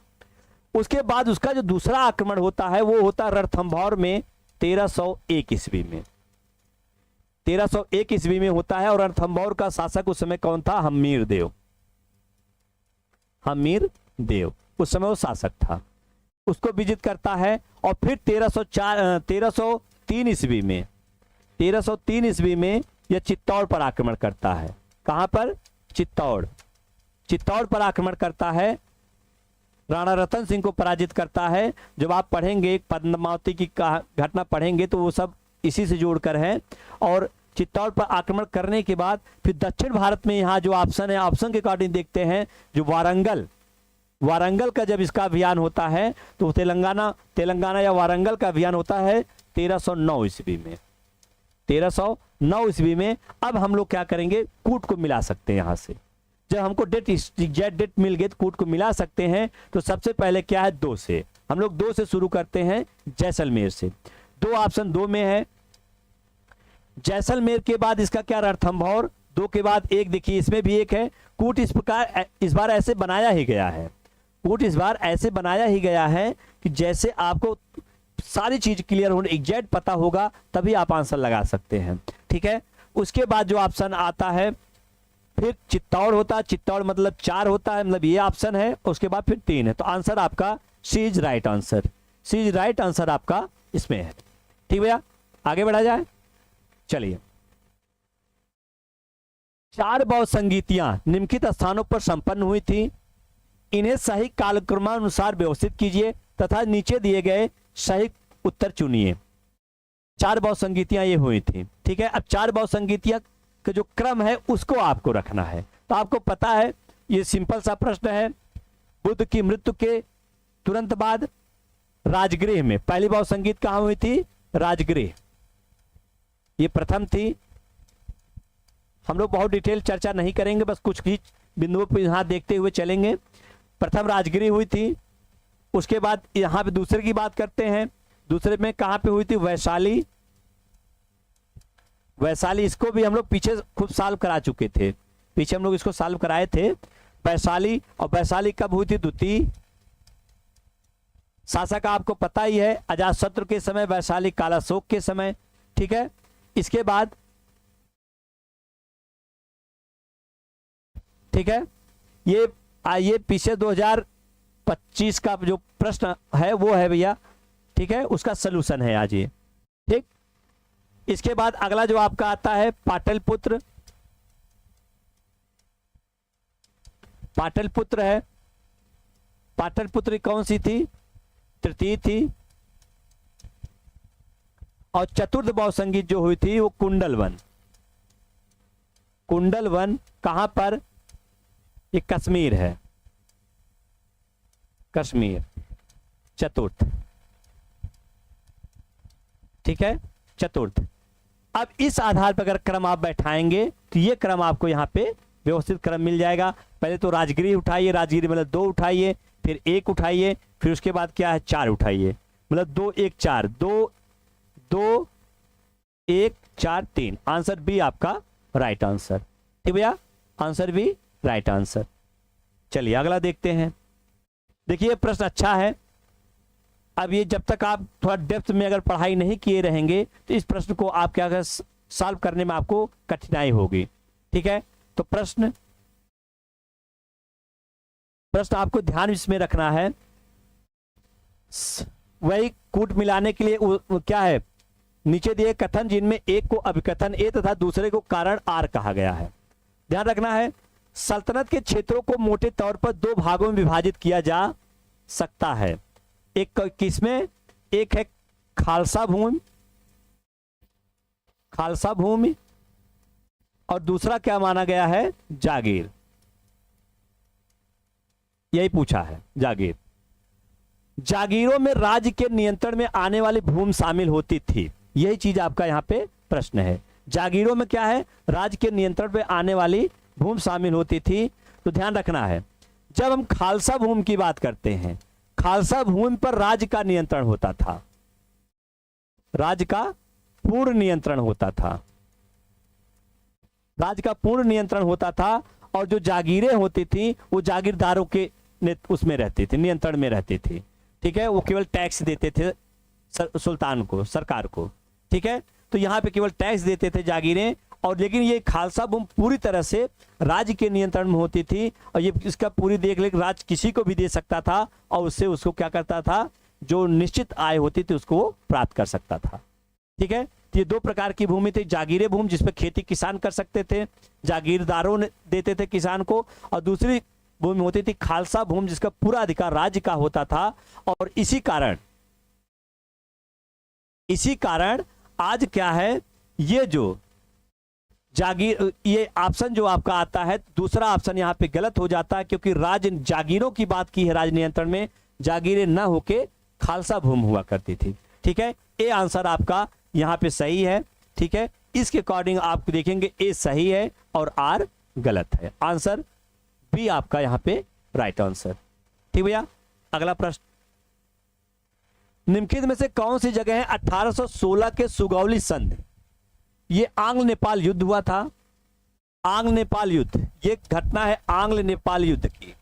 उसके बाद उसका जो दूसरा आक्रमण होता है वो होता रणथंभौर में 1301 ईस्वी में, 1301 ईस्वी में होता है। और रणथंभौर का शासक उस समय कौन था, हमीर देव उस समय वो शासक था, उसको विजित करता है। और फिर 1303 ईस्वी में यह चित्तौड़ पर आक्रमण करता है। कहां पर, चित्तौड़ पर आक्रमण करता है, राणा रतन सिंह को पराजित करता है। जब आप पढ़ेंगे पद्मावती की घटना पढ़ेंगे तो वो सब इसी से जोड़कर है। और चित्तौड़ पर आक्रमण करने के बाद फिर दक्षिण भारत में यहाँ जो ऑप्शन है, ऑप्शन के अकॉर्डिंग देखते हैं, जो वारंगल का जब इसका अभियान होता है तो तेलंगाना या वारंगल का अभियान होता है 1309 ईस्वी में, 1309 ईस्वी में। अब हम लोग क्या करेंगे, कूट को मिला सकते हैं। यहां से जब हमको डेट मिल गई तो कूट को मिला सकते हैं। तो सबसे पहले क्या है, 2 से हम लोग 2 से शुरू करते हैं, जैसलमेर से। 2 ऑप्शन 2 में है, जैसलमेर के बाद इसका क्या, रणथंभौर। 2 के बाद 1, देखिए इसमें भी 1 है। कूट इस प्रकार इस बार ऐसे बनाया ही गया है, कूट इस बार ऐसे बनाया ही गया है कि जैसे आपको सारी चीज क्लियर होने, एग्जैक्ट पता होगा तभी आप आंसर लगा सकते हैं। ठीक है, उसके बाद जो ऑप्शन आता है फिर चित्तौड़ होता है, चित्तौड़ मतलब 4 होता है, मतलब ये ऑप्शन है। उसके बाद फिर 3 है। तो आंसर आपका सी इज राइट आंसर आपका इसमें है। ठीक भैया, आगे बढ़ा जाए। चलिए, 4 बौद्ध संगीतियां निम्नलिखित स्थानों पर संपन्न हुई थी, इन्हें सही कालक्रमानुसार व्यवस्थित कीजिए तथा नीचे दिए गए सही उत्तर चुनिए। 4 बौद्ध संगीतियां ये हुई थी। ठीक है, अब 4 बौद्ध संगीतियां का जो क्रम है उसको आपको रखना है। तो आपको पता है, ये सिंपल सा प्रश्न है, बुद्ध की मृत्यु के तुरंत बाद राजगृह में पहली बौद्ध संगीत कहां हुई थी, राजगृह, ये प्रथम थी। हम लोग बहुत डिटेल चर्चा नहीं करेंगे, बस कुछ ही बिंदुओं पर यहां देखते हुए चलेंगे। प्रथम राजगृह हुई थी। उसके बाद यहां पे दूसरे की बात करते हैं, दूसरे में कहां पे हुई थी, वैशाली। इसको भी हम लोग पीछे खूब सॉल्व करा चुके थे, पीछे हम लोग इसको सॉल्व कराए थे, वैशाली। और वैशाली कब हुई थी, द्वितीय शासक आपको पता ही है, अजातशत्रु के समय, वैशाली कालाशोक के समय। ठीक है, इसके बाद ठीक है, ये पीछे 2025 का जो प्रश्न है वो है भैया। ठीक है, उसका सलूशन है आज ये। ठीक, इसके बाद अगला जो आपका आता है पाटलिपुत्र। पाटलिपुत्र है, पाटलिपुत्र कौन सी थी? तृतीय थी। और चतुर्थ बहुसंगीत जो हुई थी वो कुंडलवन। कुंडलवन कहां पर? ये कश्मीर है, कश्मीर, चतुर्थ। ठीक है, चतुर्थ। अब इस आधार पर अगर क्रम आप बैठाएंगे तो ये क्रम आपको यहाँ पे व्यवस्थित क्रम मिल जाएगा। पहले तो राजगिरी उठाइए, राजगिरी मतलब 2 उठाइए, फिर 1 उठाइए, फिर उसके बाद क्या है 4 उठाइए, मतलब 2 1 4, 2 2 1 4 3। आंसर बी आपका राइट आंसर। ठीक भैया, आंसर बी राइट आंसर। चलिए अगला देखते हैं। देखिए प्रश्न अच्छा है। अब ये जब तक आप थोड़ा डेप्थ में अगर पढ़ाई नहीं किए रहेंगे तो इस प्रश्न को आप क्या कर सॉल्व करने में आपको कठिनाई होगी। ठीक है, तो प्रश्न आपको ध्यान इसमें रखना है। वही कूट मिलाने के लिए क्या है, नीचे दिए कथन जिनमें एक को अभिकथन ए तथा दूसरे को कारण आर कहा गया है। ध्यान रखना है, सल्तनत के क्षेत्रों को मोटे तौर पर 2 भागों में विभाजित किया जा सकता है। एक किसमें? एक है खालसा भूमि, खालसा भूमि, और दूसरा क्या माना गया है? जागीर। यही पूछा है, जागीर। जागीरों में राज्य के नियंत्रण में आने वाली भूमि शामिल होती थी। यही चीज आपका यहां पे प्रश्न है। जागीरों में क्या है? राज्य के नियंत्रण में आने वाली भूमि शामिल होती थी। तो ध्यान रखना है, जब हम खालसा भूमि की बात करते हैं, खालसा भूमि पर राज्य का नियंत्रण होता था, राज्य का पूर्ण नियंत्रण होता था, राज्य का पूर्ण नियंत्रण होता था। और जो जागीरें होती थी वो जागीरदारों के उसमें रहती थी, नियंत्रण में रहती थी। ठीक है, वो केवल टैक्स देते थे सुल्तान को, सरकार को। ठीक है, तो यहां पे केवल टैक्स देते थे जागीरें। और लेकिन ये खालसा भूमि पूरी तरह से राज्य के नियंत्रण में होती थी। और ये इसका पूरी देख रेख राज्य किसी को भी दे सकता था और उससे उसको क्या करता था, जो निश्चित आय होती थी उसको प्राप्त कर सकता था। ठीक है, तो ये 2 प्रकार की भूमि थी। जागीरे भूमि जिसपे खेती किसान कर सकते थे, जागीरदारों ने देते थे किसान को, और दूसरी भूमि होती थी खालसा भूमि जिसका पूरा अधिकार राज्य का होता था। और इसी कारण आज क्या है, ये जो जागीर, ये ऑप्शन जो आपका आता है, दूसरा ऑप्शन यहाँ पे गलत हो जाता है, क्योंकि राज जागीरों की बात की है, राज नियंत्रण में जागीरें न होके खालसा भूमि हुआ करती थी। ठीक है, ए आंसर आपका यहाँ पे सही है। ठीक है, इसके अकॉर्डिंग आप देखेंगे ए सही है और आर गलत है। आंसर बी आपका यहाँ पे राइट आंसर। ठीक भैया, अगला प्रश्न, निम्नलिखित में से कौन सी जगह है 1816 के सुगौली संधि? ये आंग्ल नेपाल युद्ध हुआ था, आंग्ल नेपाल युद्ध, ये घटना है आंग्ल नेपाल युद्ध की।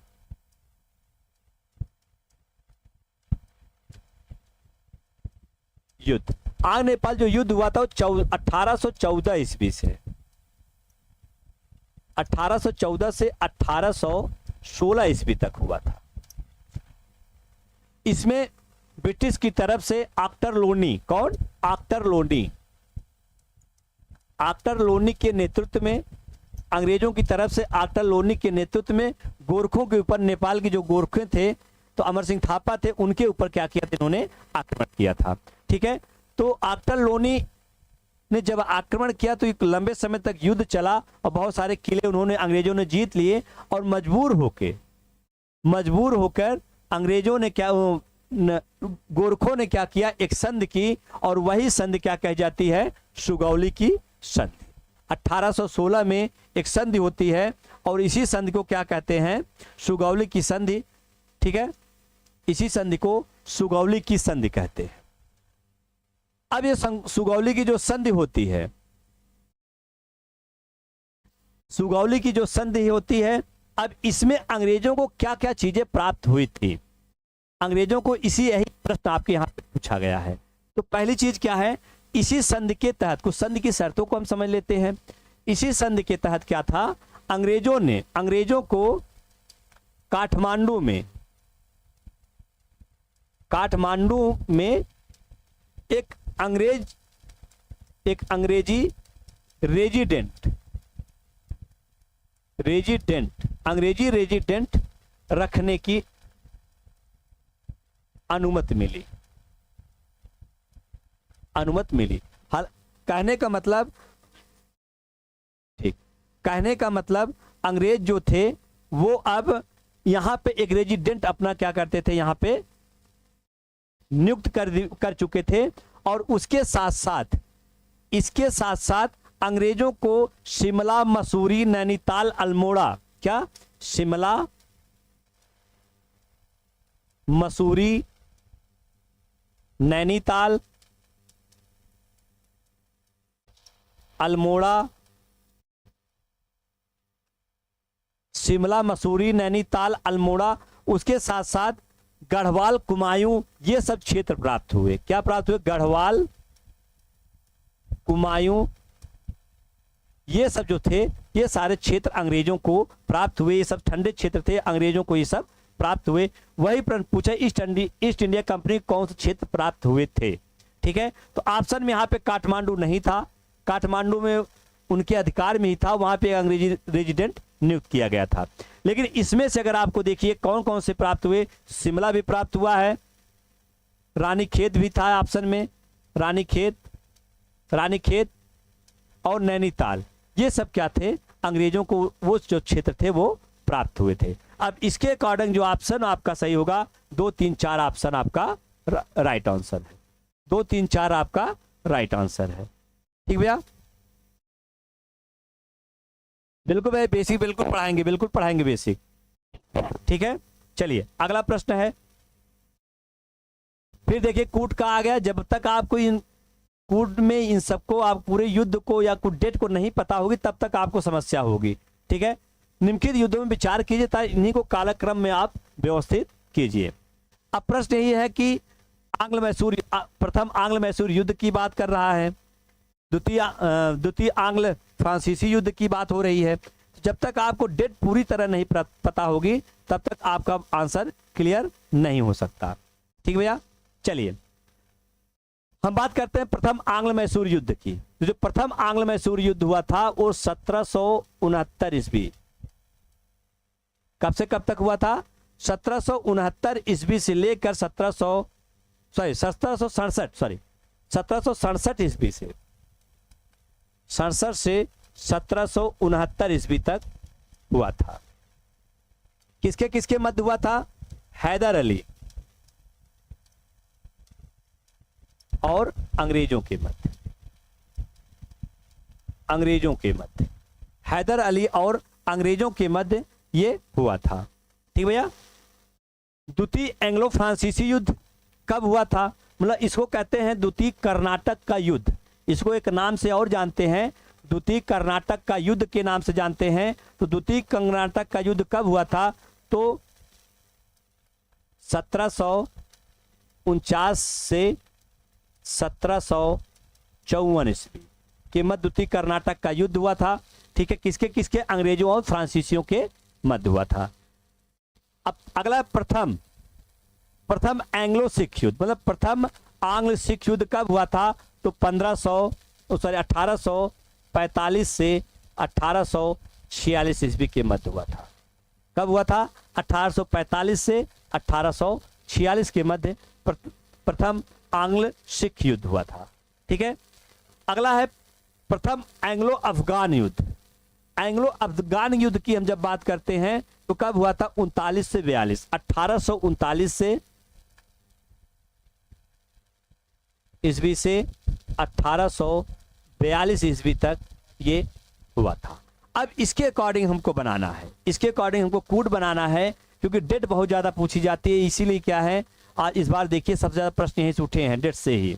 युद्ध, आंग्ल नेपाल जो युद्ध हुआ था वो 1814 ईस्वी से, 1814 से 1816 ईस्वी तक हुआ था। इसमें ब्रिटिश की तरफ से आक्टर लोनी, कौन? आक्टर लोनी, आक्टर लोनी के नेतृत्व में, अंग्रेजों की तरफ से आक्टर लोनी के नेतृत्व में गोरखों के ऊपर, नेपाल के जो गोरखे थे तो अमर सिंह थापा थे, उनके ऊपर क्या किया था इन्होंने? आक्रमण किया था। ठीक है, तो आक्टर लोनी ने जब आक्रमण किया तो एक लंबे समय तक युद्ध चला और बहुत सारे किले उन्होंने, अंग्रेजों ने जीत लिए। और मजबूर होकर अंग्रेजों ने क्या, गोरखों ने क्या किया? एक संधि की, और वही संधि क्या कह जाती है? सुगौली की संधि। 1816 में एक संधि होती है और इसी संधि को क्या कहते हैं? सुगौली की संधि। ठीक है, इसी संधि को सुगौली की संधि कहते हैं। अब ये सुगौली की जो संधि होती है, सुगौली की जो संधि होती है, अब इसमें अंग्रेजों को क्या क्या चीजें प्राप्त हुई थी? अंग्रेजों को यही प्रश्न आपके यहां पे पूछा गया है। तो पहली चीज क्या है? इसी संधि के तहत, कुछ संधि की शर्तों को हम समझ लेते हैं। इसी संधि के तहत क्या था? अंग्रेजों को काठमांडू में एक अंग्रेज एक अंग्रेजी रेजिडेंट अंग्रेजी रेजिडेंट रखने की अनुमति मिली। कहने का मतलब, ठीक, कहने का मतलब अंग्रेज जो थे वो अब यहां पे एक रेजिडेंट अपना क्या करते थे, यहां पे नियुक्त कर चुके थे। और उसके साथ साथ, इसके साथ साथ अंग्रेजों को शिमला, मसूरी, नैनीताल, अल्मोड़ा, क्या, शिमला, मसूरी, नैनीताल, अल्मोड़ा, शिमला, मसूरी, नैनीताल, अल्मोड़ा, उसके साथ साथ गढ़वाल, कुमायूं, ये सब क्षेत्र प्राप्त हुए। क्या प्राप्त हुए? गढ़वाल, कुमायूं, ये सब जो थे, ये सारे क्षेत्र अंग्रेजों को प्राप्त हुए। ये सब ठंडे क्षेत्र थे, अंग्रेजों को ये सब प्राप्त हुए। वही प्रश्न पूछा, ईस्ट इंडिया कंपनी कौन से क्षेत्र प्राप्त हुए थे। ठीक है, तो ऑप्शन में यहाँ पे काठमांडू नहीं था, काठमांडू में उनके अधिकार में ही था, वहां पे अंग्रेजी रेजिडेंट नियुक्त किया गया था। लेकिन इसमें से अगर आपको देखिए कौन कौन से प्राप्त हुए, शिमला भी प्राप्त हुआ है, रानीखेत भी था ऑप्शन में, रानीखेत और नैनीताल, ये सब क्या थे, अंग्रेजों को वो जो क्षेत्र थे वो प्राप्त हुए थे। अब इसके अकॉर्डिंग जो ऑप्शन आपका सही होगा, 2, 3, 4 ऑप्शन आपका राइट आंसर है। 2, 3, 4 आपका राइट आंसर है। ठीक भैया, बिल्कुल भाई, बेसिक बिल्कुल पढ़ाएंगे बेसिक। ठीक है, चलिए अगला प्रश्न है। फिर देखिए कूट का आ गया। जब तक आपको इन कूट में इन सबको, आप पूरे युद्ध को या कुछ डेट को नहीं पता होगी, तब तक आपको समस्या होगी। ठीक है, निम्नलिखित युद्धों में विचार कीजिए तथा इन्हीं को कालक्रम में आप व्यवस्थित कीजिए। अब प्रश्न यही है कि प्रथम आंग्ल मैसूर युद्ध की बात कर रहा है, द्वितीय आंग्ल फ्रांसीसी युद्ध की बात हो रही है। जब तक आपको डेट पूरी तरह नहीं पता होगी, तब तक आपका आंसर क्लियर नहीं हो सकता। ठीक भैया, चलिए हम बात करते हैं प्रथम आंग्ल मैसूर युद्ध की। जो प्रथम आंग्ल मैसूर युद्ध हुआ था वो 1769 ईस्वी। कब से कब तक हुआ था? 1769 ईस्वी से लेकर 1767 ईस्वी से 67 से 1769 ईस्वी तक हुआ था। किसके किसके मध्य हुआ था? हैदर अली और अंग्रेजों के मध्य, हैदर अली और अंग्रेजों के मध्य ये हुआ था। ठीक भैया, द्वितीय एंग्लो फ्रांसीसी युद्ध कब हुआ था? मतलब इसको कहते हैं द्वितीय कर्नाटक का युद्ध। इसको एक नाम से और जानते हैं, द्वितीय कर्नाटक का युद्ध के नाम से जानते हैं। तो द्वितीय कर्नाटक का युद्ध कब हुआ था? तो 1749 से 1754 ईस्वी के मध्य द्वितीय कर्नाटक का युद्ध हुआ था। ठीक है, किसके किसके? अंग्रेजों और फ्रांसीसियों के मध्य हुआ था। अब अगला प्रथम एंग्लो सिख युद्ध, मतलब प्रथम आंग्ल सिख युद्ध कब हुआ था? तो 1845 से 1846 ईस्वी के मध्य हुआ था। कब हुआ था? 1845 से 1846 के मध्य प्रथम आंग्ल सिख युद्ध हुआ था। ठीक है, अगला है प्रथम एंग्लो अफगान युद्ध। एंग्लो अफगान युद्ध की हम जब बात करते हैं तो कब हुआ था? 39 से 42, 1839 से ईस्वी से 1842 ईस्वी तक ये हुआ था। अब इसके अकॉर्डिंग हमको बनाना है, इसके अकॉर्डिंग हमको कूट बनाना है, क्योंकि डेट बहुत ज्यादा पूछी जाती है। इसीलिए क्या है, आज इस बार देखिए सबसे ज्यादा प्रश्न यहीं से उठे हैं डेट से ही।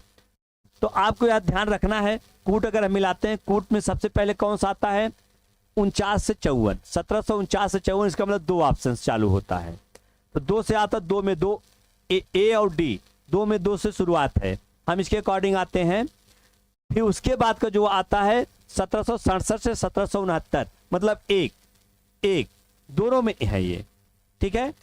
तो आपको याद ध्यान रखना है, कूट अगर हम मिलाते हैं, कूट में सबसे पहले कौन सा आता है? 49 से 54, 1749 से 54, इसका मतलब 2 ऑप्शन चालू होता है। तो 2 से आता, 2 में 2, ए और डी, 2 में 2 से शुरुआत है, हम इसके अकॉर्डिंग आते हैं। फिर उसके बाद का जो आता है 1767 से 1769, मतलब एक दोनों में है ये। ठीक है,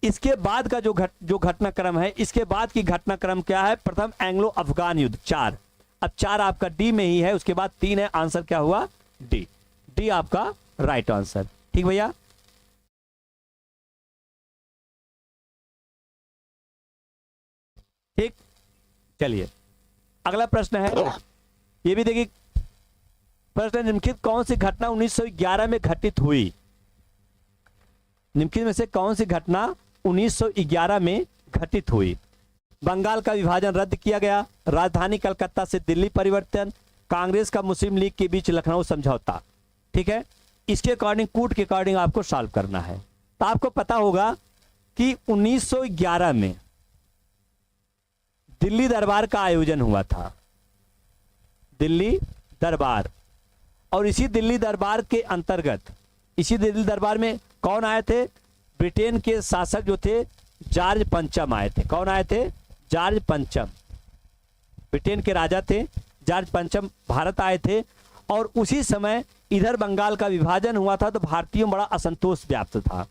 इसके बाद का जो घटनाक्रम है, इसके बाद की घटनाक्रम क्या है? प्रथम एंग्लो अफगान युद्ध 4, अब 4 आपका डी में ही है, उसके बाद 3 है, आंसर क्या हुआ? डी। डी आपका राइट आंसर। ठीक भैया, ठीक। चलिए अगला प्रश्न है, ये भी देखिए। प्रश्न, निम्नलिखित कौन सी घटना 1911 में घटित हुई? निम्नलिखित में से कौन सी घटना 1911 में घटित हुई? बंगाल का विभाजन रद्द किया गया, राजधानी कलकत्ता से दिल्ली परिवर्तन, कांग्रेस का मुस्लिम लीग के बीच लखनऊ समझौता। ठीक है, इसके अकॉर्डिंग, कूट के अकॉर्डिंग आपको सॉल्व करना है। तो आपको पता होगा कि 1911 में दिल्ली दरबार का आयोजन हुआ था, दिल्ली दरबार। और इसी दिल्ली दरबार के अंतर्गत, इसी दिल्ली दरबार में कौन आए थे? ब्रिटेन के शासक जो थे जॉर्ज पंचम आए थे। कौन आए थे? जॉर्ज पंचम, ब्रिटेन के राजा थे जॉर्ज पंचम, भारत आए थे। और उसी समय इधर बंगाल का विभाजन हुआ था, तो भारतीयों में बड़ा असंतोष व्याप्त था।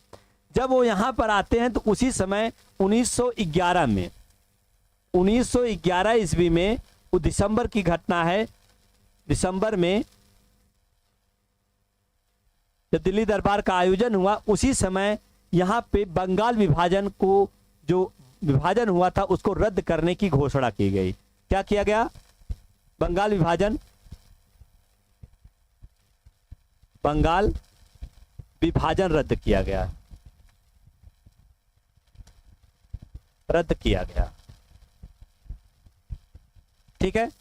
जब वो यहां पर आते हैं तो उसी समय 1911 में, 1911 ईस्वी में, वो दिसंबर की घटना है। दिसंबर में जब दिल्ली दरबार का आयोजन हुआ, उसी समय यहां पे बंगाल विभाजन को, जो विभाजन हुआ था, उसको रद्द करने की घोषणा की गई। क्या किया गया? बंगाल विभाजन, बंगाल विभाजन रद्द किया गया, रद्द किया गया। ठीक है।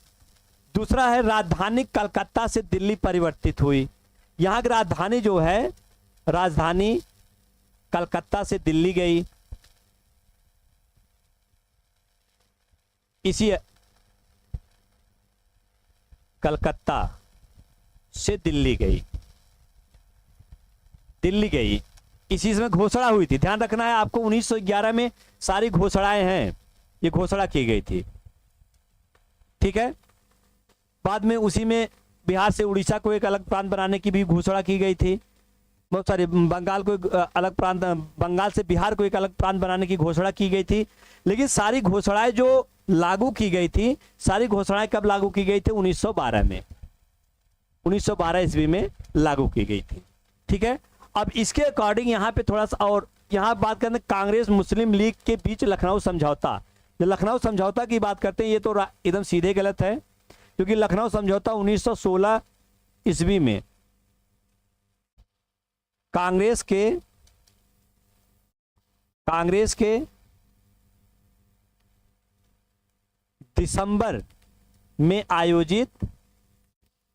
दूसरा है, राजधानी कलकत्ता से दिल्ली परिवर्तित हुई। यहां की राजधानी जो है, राजधानी कलकत्ता से दिल्ली गई। इसी कलकत्ता से दिल्ली गई, दिल्ली गई। इसी समय घोषणा हुई थी, ध्यान रखना है आपको। 1911 में सारी घोषणाएं हैं, ये घोषणा की गई थी। ठीक है। बाद में उसी में बिहार से उड़ीसा को एक अलग प्रांत बनाने की भी घोषणा की गई थी। बहुत सारे, बंगाल को एक अलग प्रांत, बंगाल से बिहार को एक अलग प्रांत बनाने की घोषणा की गई थी। लेकिन सारी घोषणाएं जो लागू की गई थी, सारी घोषणाएं कब लागू की गई थी? 1912 में, 1912 ईस्वी में लागू की गई थी। ठीक है। अब इसके अकॉर्डिंग यहाँ पे थोड़ा सा और, यहाँ बात करते हैं कांग्रेस मुस्लिम लीग के बीच लखनऊ समझौता। जो लखनऊ समझौता की बात करते हैं, ये तो एकदम सीधे गलत है, क्योंकि लखनऊ समझौता 1916 ईस्वी में कांग्रेस के दिसंबर में आयोजित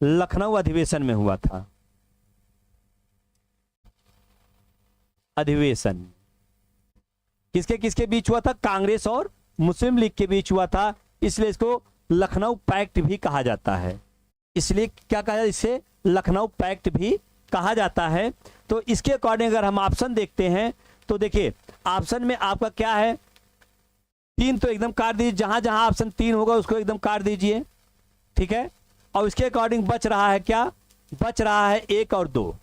लखनऊ अधिवेशन में हुआ था। अधिवेशन किसके किसके बीच हुआ था? कांग्रेस और मुस्लिम लीग के बीच हुआ था, इसलिए इसको लखनऊ पैक्ट भी कहा जाता है। इसलिए क्या कहा जाता है? इसे लखनऊ पैक्ट भी कहा जाता है। तो इसके अकॉर्डिंग अगर हम ऑप्शन देखते हैं तो देखिए, ऑप्शन में आपका क्या है? 3 तो एकदम काट दीजिए, जहां जहां ऑप्शन 3 होगा उसको एकदम काट दीजिए। ठीक है। और इसके अकॉर्डिंग बच रहा है क्या? बच रहा है 1 और 2।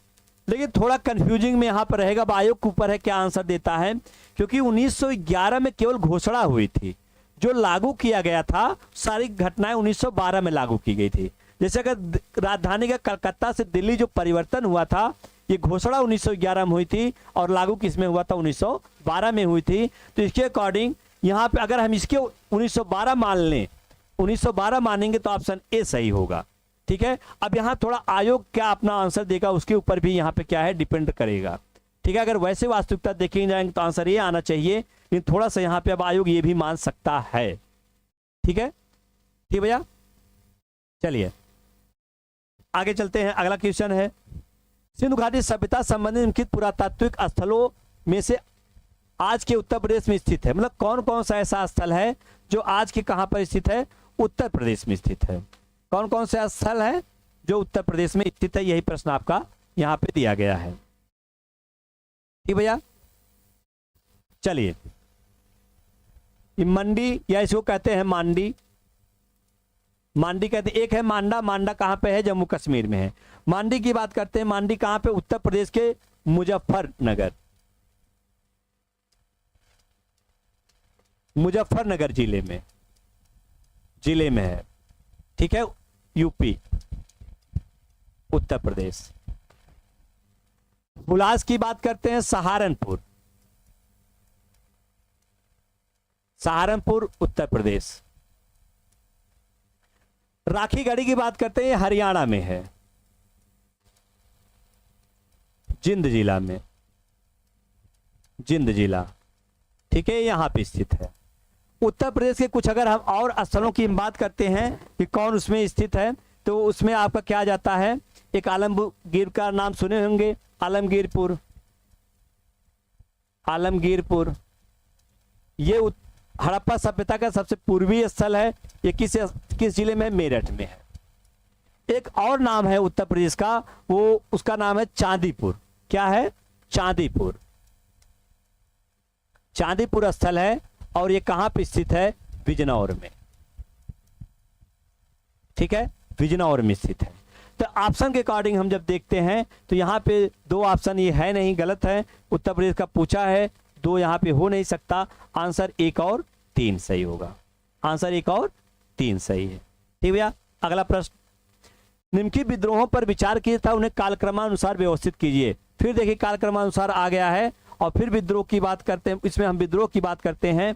लेकिन थोड़ा कंफ्यूजिंग में यहां पर रहेगा, आयोग के ऊपर है क्या आंसर देता है, क्योंकि 1911 में केवल घोषणा हुई थी, जो लागू किया गया था सारी घटनाएं 1912 में लागू की गई थी। जैसे अगर राजधानी का कलकत्ता से दिल्ली जो परिवर्तन हुआ था, ये घोषणा 1911 में हुई थी और लागू किसमें हुआ था? 1912 में हुई थी। तो इसके अकॉर्डिंग यहाँ पे अगर हम इसके 1912 मान लें, 1912 मानेंगे तो ऑप्शन ए सही होगा। ठीक है। अब यहाँ थोड़ा आयोग क्या अपना आंसर देगा उसके ऊपर भी यहाँ पे क्या है, डिपेंड करेगा। ठीक है। अगर वैसे वास्तविकता देखेंगे जाएंगे तो आंसर ये आना चाहिए, लेकिन थोड़ा सा यहाँ पे अब आयोग ये भी मान सकता है। ठीक है। ठीक भैया, चलिए आगे चलते हैं। अगला क्वेश्चन है, सिंधु घाटी सभ्यता संबंधित निम्नलिखित पुरातात्विक स्थलों में से आज के उत्तर प्रदेश में स्थित है। मतलब कौन कौन सा ऐसा स्थल है जो आज के कहां पर स्थित है? उत्तर प्रदेश में स्थित है। कौन कौन सा स्थल है जो उत्तर प्रदेश में स्थित है? यही प्रश्न आपका यहां पे दिया गया है। ठीक भैया, चलिए। ये मंडी, या इसको कहते हैं मांडी, मांडी कहते हैं। एक है मांडा, मांडा कहां पे है? जम्मू कश्मीर में है। मांडी की बात करते हैं, मांडी कहां पे? उत्तर प्रदेश के मुजफ्फरनगर, मुजफ्फरनगर जिले में है। ठीक है, यूपी, उत्तर प्रदेश। हुलास की बात करते हैं, सहारनपुर, सहारनपुर उत्तर प्रदेश। राखीगढ़ी की बात करते हैं, हरियाणा में है, जिंद जिला में, जिंद जिला, ठीक है, यहां पे स्थित है। उत्तर प्रदेश के कुछ अगर हम और स्थलों की बात करते हैं कि कौन उसमें स्थित है, तो उसमें आपका क्या आ जाता है, एक आलमगीर का नाम सुने होंगे, आलमगीरपुर, आलमगीरपुर, ये हड़प्पा सभ्यता का सबसे पूर्वी स्थल है। ये किस जिले में, मेरठ में है। एक और नाम है उत्तर प्रदेश का, वो उसका नाम है चांदीपुर। क्या है, चांदीपुर, चांदीपुर स्थल है, और ये कहां पे स्थित है, बिजनौर में, ठीक है, बिजनौर में स्थित है। तो ऑप्शन के अकॉर्डिंग हम जब देखते हैं तो यहाँ पे दो ऑप्शन ये है नहीं, गलत है, उत्तर प्रदेश का पूछा है, दो यहाँ पे हो नहीं सकता, आंसर 1 और 3 सही होगा, आंसर 1 और 3 सही है। ठीक भैया, अगला प्रश्न, निम्नलिखित विद्रोहों पर विचार किया था, उन्हें कालक्रमानुसार व्यवस्थित कीजिए। फिर देखिए कालक्रमानुसार आ गया है, और फिर विद्रोह की बात करते हैं, इसमें हम विद्रोह की बात करते हैं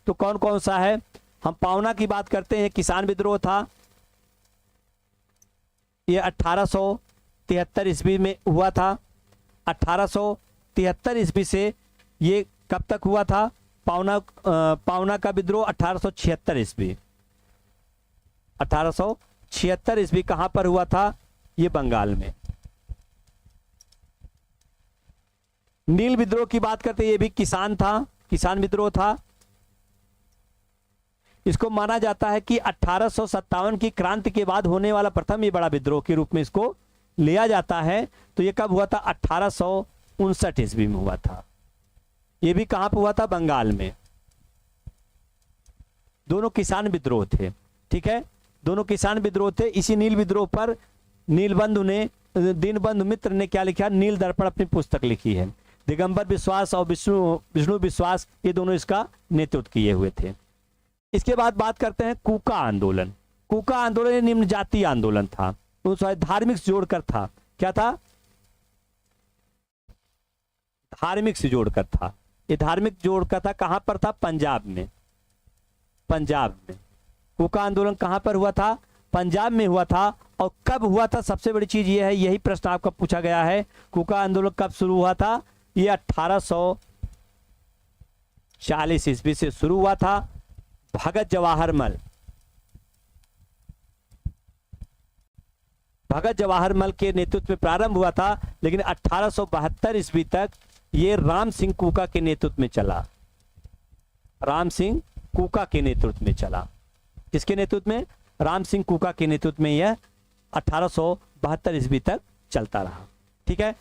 तो कौन कौन सा है, हम पावना की बात करते हैं, किसान विद्रोह था, ये 1873 ईस्वी में हुआ था। 1873 ईस्वी से ये कब तक हुआ था, पावना का विद्रोह 1876 ईस्वी, 1876 ईस्वी कहां पर हुआ था, ये बंगाल में। नील विद्रोह की बात करते हैं, ये भी किसान था, किसान विद्रोह था। इसको माना जाता है कि 1857 की क्रांति के बाद होने वाला प्रथम ये बड़ा विद्रोह के रूप में इसको लिया जाता है। तो ये कब हुआ था, 1859 ईस्वी में हुआ था। ये भी कहां पर हुआ था, बंगाल में। दोनों किसान विद्रोह थे, ठीक है, दोनों किसान विद्रोह थे। इसी नील विद्रोह पर नीलबंधु ने, दीनबंधु मित्र ने क्या लिखा, नील दर्पण अपनी पुस्तक लिखी है। दिगंबर विश्वास और विष्णु विश्वास, ये दोनों इसका नेतृत्व किए हुए थे। इसके बाद बात करते हैं कूका आंदोलन। कूका आंदोलन निम्न जातीय आंदोलन था, तो धार्मिक से जोड़कर था। क्या था, धार्मिक से जोड़कर था। ये धार्मिक जोड़कर था, कहां पर था, पंजाब में, पंजाब में। कूका आंदोलन कहां पर हुआ था, पंजाब में हुआ था। और कब हुआ था, सबसे बड़ी चीज ये है, यही प्रश्न आपका पूछा गया है, कूका आंदोलन कब शुरू हुआ था, ये 1840 ईस्वी से शुरू हुआ था। भगत जवाहरमल के नेतृत्व में प्रारंभ हुआ था, लेकिन 1872 ईस्वी तक ये राम सिंह कूका के नेतृत्व में चला, राम सिंह कूका के नेतृत्व में चला। किसके नेतृत्व में, राम सिंह कूका के नेतृत्व में यह 1872 ईस्वी तक चलता रहा। ठीक है,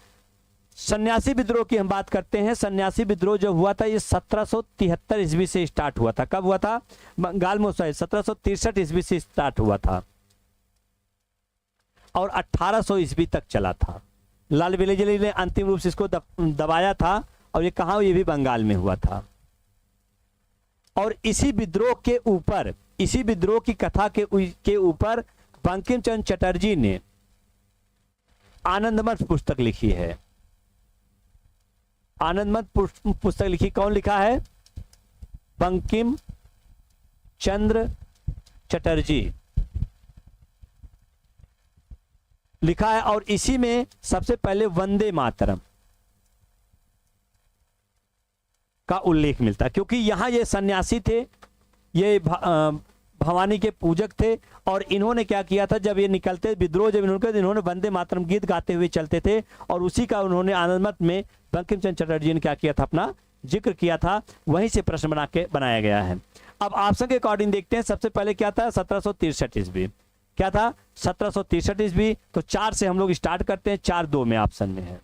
सन्यासी विद्रोह की हम बात करते हैं। सन्यासी विद्रोह जो हुआ था, ये 1773 ईस्वी से स्टार्ट हुआ था। कब हुआ था, बंगाल में, 1763 ईस्वी से स्टार्ट हुआ था और 1800 ईस्वी तक चला था। लाल विलेजली ने अंतिम रूप से इसको दबाया था, और ये कहा, ये भी बंगाल में हुआ था। और इसी विद्रोह के ऊपर, इसी विद्रोह की कथा के ऊपर बंकिम चंद्र चटर्जी ने आनंदमठ पुस्तक लिखी है। आनंदमठ पुस्तक लिखी, कौन लिखा है, बंकिम चंद्र चटर्जी लिखा है। और इसी में सबसे पहले वंदे मातरम का उल्लेख मिलता है, क्योंकि यहां ये सन्यासी थे, ये भवानी के पूजक थे, और इन्होंने क्या किया था, जब ये निकलते विद्रोह, जब इन्होंने वंदे मातरम गीत गाते हुए चलते थे, और उसी का उन्होंने आनंदमठ में बंकिम चंद्र चटर्जी ने क्या किया था, अपना जिक्र किया था। वहीं से प्रश्न बनाया गया है। अब ऑप्शन के अकॉर्डिंग देखते हैं। सबसे पहले क्या था, 1763 ईस्वी। क्या था, 1763 ईस्वी। तो 4 से हम लोग स्टार्ट करते हैं, 4-2 में ऑप्शन में है।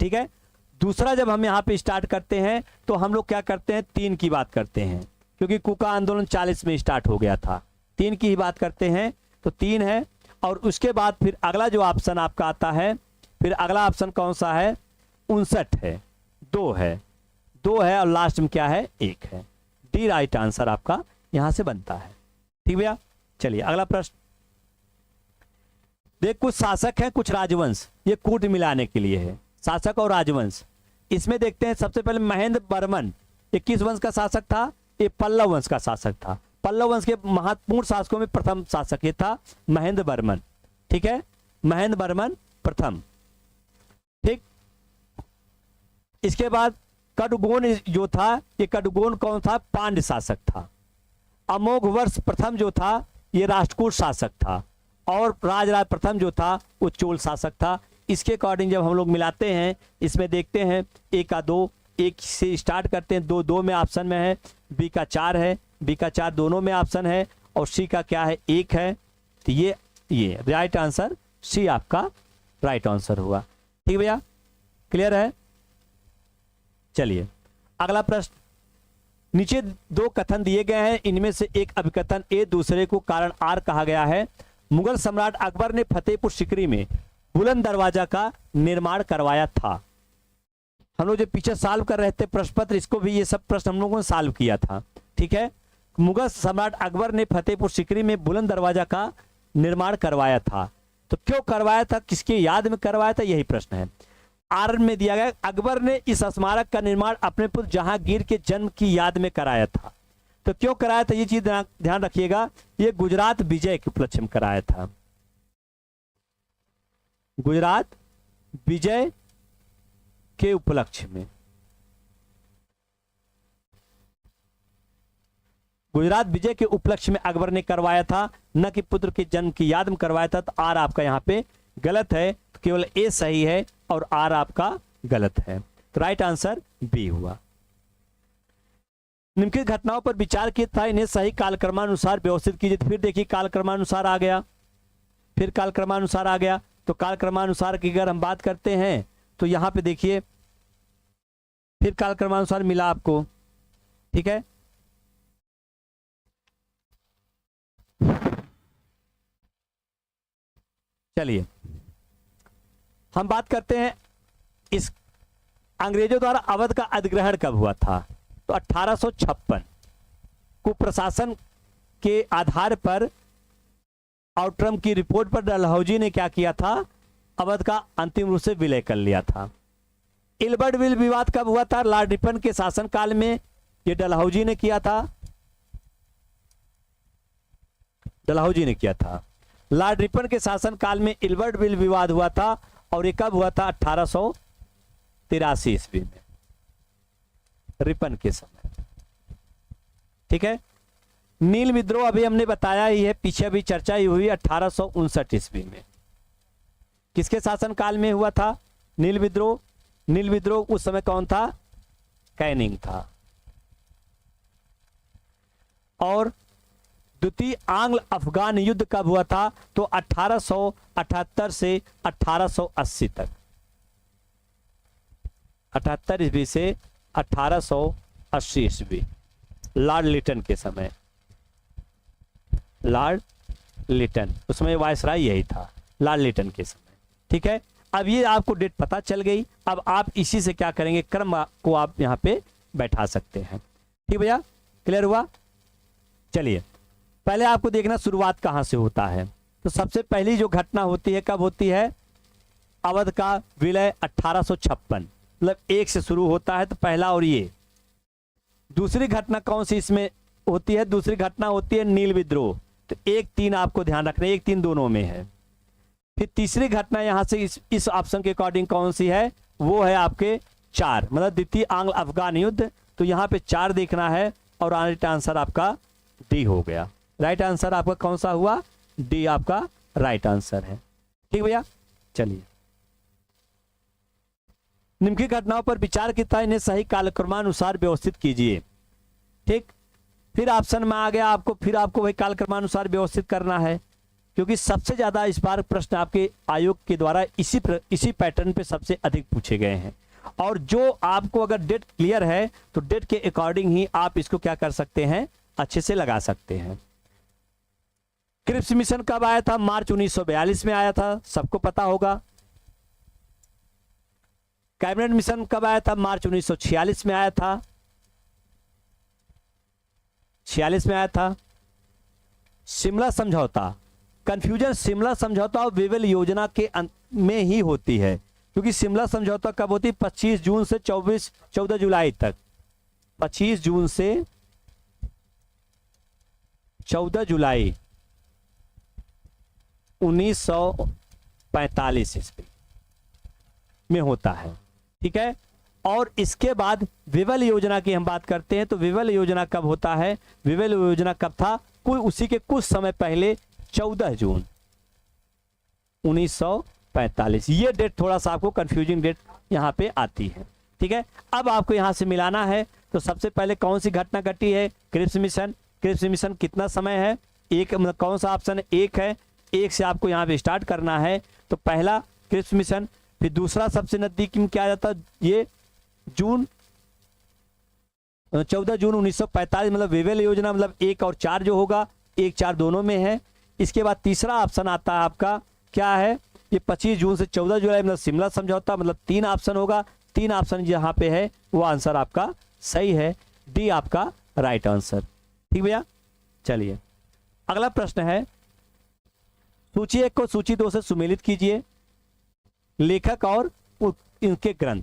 ठीक है, दूसरा जब हम यहाँ पे स्टार्ट करते हैं तो हम लोग क्या करते हैं, 3 की बात करते हैं, क्योंकि कूका आंदोलन 40 में स्टार्ट हो गया था। 3 की ही बात करते हैं, तो 3 है। और उसके बाद फिर अगला जो ऑप्शन आपका आता है, फिर अगला ऑप्शन कौन सा है, 59 है, 2 है, 2 है, और लास्ट में क्या है, 1 है। डी राइट आंसर आपका यहां से बनता है। ठीक भैया, चलिए अगला प्रश्न। देख, कुछ शासक हैं कुछ राजवंश, ये कूट मिलाने के लिए है, शासक और राजवंश। इसमें देखते हैं सबसे पहले महेंद्र वर्मन, ये किस वंश का शासक था? ये पल्लव वंश का शासक था। पल्लव वंश के महत्वपूर्ण शासकों में प्रथम शासक ये था महेंद्र वर्मन। ठीक है, महेंद्र वर्मन प्रथम। ठीक, इसके बाद कडुगोन जो था, ये कडुगोन कौन था? पांड्य शासक था। अमोघ वर्ष प्रथम जो था ये राष्ट्रकूट शासक था, और राजराज प्रथम जो था वो चोल शासक था। इसके अकॉर्डिंग जब हम लोग मिलाते हैं, इसमें देखते हैं ए का 2, एक से स्टार्ट करते हैं, 2 2 में ऑप्शन में है, बी का 4 है, बी का 4 दोनों में ऑप्शन है, और सी का क्या है? 1 है। तो ये राइट आंसर सी आपका राइट आंसर हुआ। ठीक भैया, क्लियर है? चलिए अगला प्रश्न। नीचे 2 कथन दिए गए हैं, इनमें से एक अभिकथन ए दूसरे को कारण आर कहा गया है। मुगल सम्राट अकबर ने फतेहपुर सीकरी में बुलंद दरवाजा का निर्माण करवाया था। हम लोग जो पीछे सॉल्व कर रहे थे प्रश्न पत्र, इसको भी ये सब प्रश्न हम लोगों ने सॉल्व किया था। ठीक है, मुगल सम्राट अकबर ने फतेहपुर सीकरी में बुलंद दरवाजा का निर्माण करवाया था। तो क्यों करवाया था, किसकी याद में करवाया था, यही प्रश्न है। आर में दिया गया, अकबर ने इस स्मारक का निर्माण अपने पुत्र जहांगीर के जन्म की याद में कराया था। तो क्यों कराया था, ये चीज ध्यान रखिएगा, ये गुजरात विजय के उपलक्ष्य में कराया था। गुजरात विजय के उपलक्ष्य में, गुजरात विजय के उपलक्ष्य में अकबर ने करवाया था, न कि पुत्र के जन्म की याद में करवाया था। तो आर आपका यहाँ पे गलत है, तो केवल ए सही है और आर आपका गलत है। तो राइट आंसर बी हुआ। निम्नलिखित घटनाओं पर विचार किया था, इन्हें सही कालक्रमानुसार व्यवस्थित कीजिए। फिर देखिए कालक्रमानुसार आ गया, फिर कालक्रमानुसार आ गया। तो कालक्रमानुसार की अगर हम बात करते हैं तो यहां पे देखिए फिर कालक्रमानुसार मिला आपको। ठीक है, चलिए हम बात करते हैं इस अंग्रेजों द्वारा अवध का अधिग्रहण कब हुआ था। तो 1856 को प्रशासन के आधार पर आउटरम की रिपोर्ट पर डलहौजी ने क्या किया था, अवध का अंतिम रूप से विलय कर लिया था। इल्बर्ट विल विवाद कब हुआ था? लॉर्ड रिपन के शासनकाल में ये डलहौजी ने किया था, डलहौजी ने किया था। लॉर्ड रिपन के शासनकाल में इल्बर्ट विल विवाद हुआ था, और ये कब हुआ था? 1883 ईस्वी में, रिपन के समय। ठीक है, नील विद्रोह अभी हमने बताया ही है, पीछे अभी चर्चा ही हुई, 1859 ईस्वी में। किसके शासनकाल में हुआ था नील विद्रोह? नील विद्रोह उस समय कौन था? कैनिंग था। और द्वितीय आंग्ल अफगान युद्ध कब हुआ था? तो 1878 से 1880 तक, 78 ईस्वी से 1880 ईस्वी, लॉर्ड लिटन के समय। लॉर्ड लिटन, उसमें वायसराय यही था, लॉर्ड लिटन के समय। ठीक है, अब ये आपको डेट पता चल गई। अब आप इसी से क्या करेंगे, क्रम को आप यहाँ पे बैठा सकते हैं। ठीक भैया, क्लियर हुआ? चलिए पहले आपको देखना शुरुआत कहाँ से होता है। तो सबसे पहली जो घटना होती है कब होती है? अवध का विलय 1856, मतलब 1 से शुरू होता है, तो पहला। और ये दूसरी घटना कौन सी इसमें होती है? दूसरी घटना होती है नील विद्रोह। तो 1 3 आपको ध्यान रखना, 1 3 दोनों में है। फिर तीसरी घटना यहां से इस ऑप्शन के अकॉर्डिंग कौन सी है? वो है आपके 4, मतलब द्वितीय आंग्ल अफगान युद्ध। तो यहाँ पे 4 देखना है, और राइट आंसर आपका डी हो गया। राइट आंसर आपका कौन सा हुआ? डी आपका राइट आंसर है। ठीक भैया, चलिए निम्नलिखित घटनाओं पर विचार किया, इन्हें सही कालक्रमानुसार व्यवस्थित कीजिए। ठीक, फिर ऑप्शन में आ गया आपको, फिर आपको वही कालक्रमानुसार व्यवस्थित करना है, क्योंकि सबसे ज्यादा इस बार प्रश्न आपके आयोग के द्वारा इसी पैटर्न पे सबसे अधिक पूछे गए हैं। और जो आपको अगर डेट क्लियर है तो डेट के अकॉर्डिंग ही आप इसको क्या कर सकते हैं, अच्छे से लगा सकते हैं। क्रिप्स मिशन कब आया था? मार्च 1942 में आया था, सबको पता होगा। कैबिनेट मिशन कब आया था? मार्च 1946 में आया था, 46 में आया था। शिमला समझौता, कंफ्यूजन शिमला समझौता और वेवल योजना के में ही होती है, क्योंकि शिमला समझौता कब होती है? 25 जून से 14 जुलाई तक। 25 जून से 14 जुलाई 1945 ईस्वी में होता है। ठीक है, और इसके बाद विवल योजना की हम बात करते हैं तो विवल योजना कब होता है? विवल योजना कब था? उसी के कुछ समय पहले 14 जून 1945। ये डेट थोड़ा सा आपको कंफ्यूजिंग डेट यहाँ पे आती है। ठीक है, अब आपको यहाँ से मिलाना है तो सबसे पहले कौन सी घटना घटी है? Cripps mission. क्रिप्स मिशन कितना समय है? एक, मतलब कौन सा ऑप्शन है? एक है। एक से आपको यहाँ पे स्टार्ट करना है। तो पहला क्रिप्स मिशन, फिर दूसरा सबसे नजदीक में क्या आ जाता है? ये 14 जून 1945, मतलब वेवेल योजना, मतलब 1 और 4 जो होगा, 1 4 दोनों में है। इसके बाद तीसरा ऑप्शन आता है आपका, क्या है? ये 25 जून से 14 जुलाई, मतलब शिमला समझौता, मतलब 3 ऑप्शन होगा। 3 ऑप्शन जहाँ पे है वो आंसर आपका सही है, डी आपका राइट आंसर। ठीक भैया, चलिए अगला प्रश्न है, सूची 1 को सूची 2 से सुमेलित कीजिए। लेखक और इनके ग्रंथ।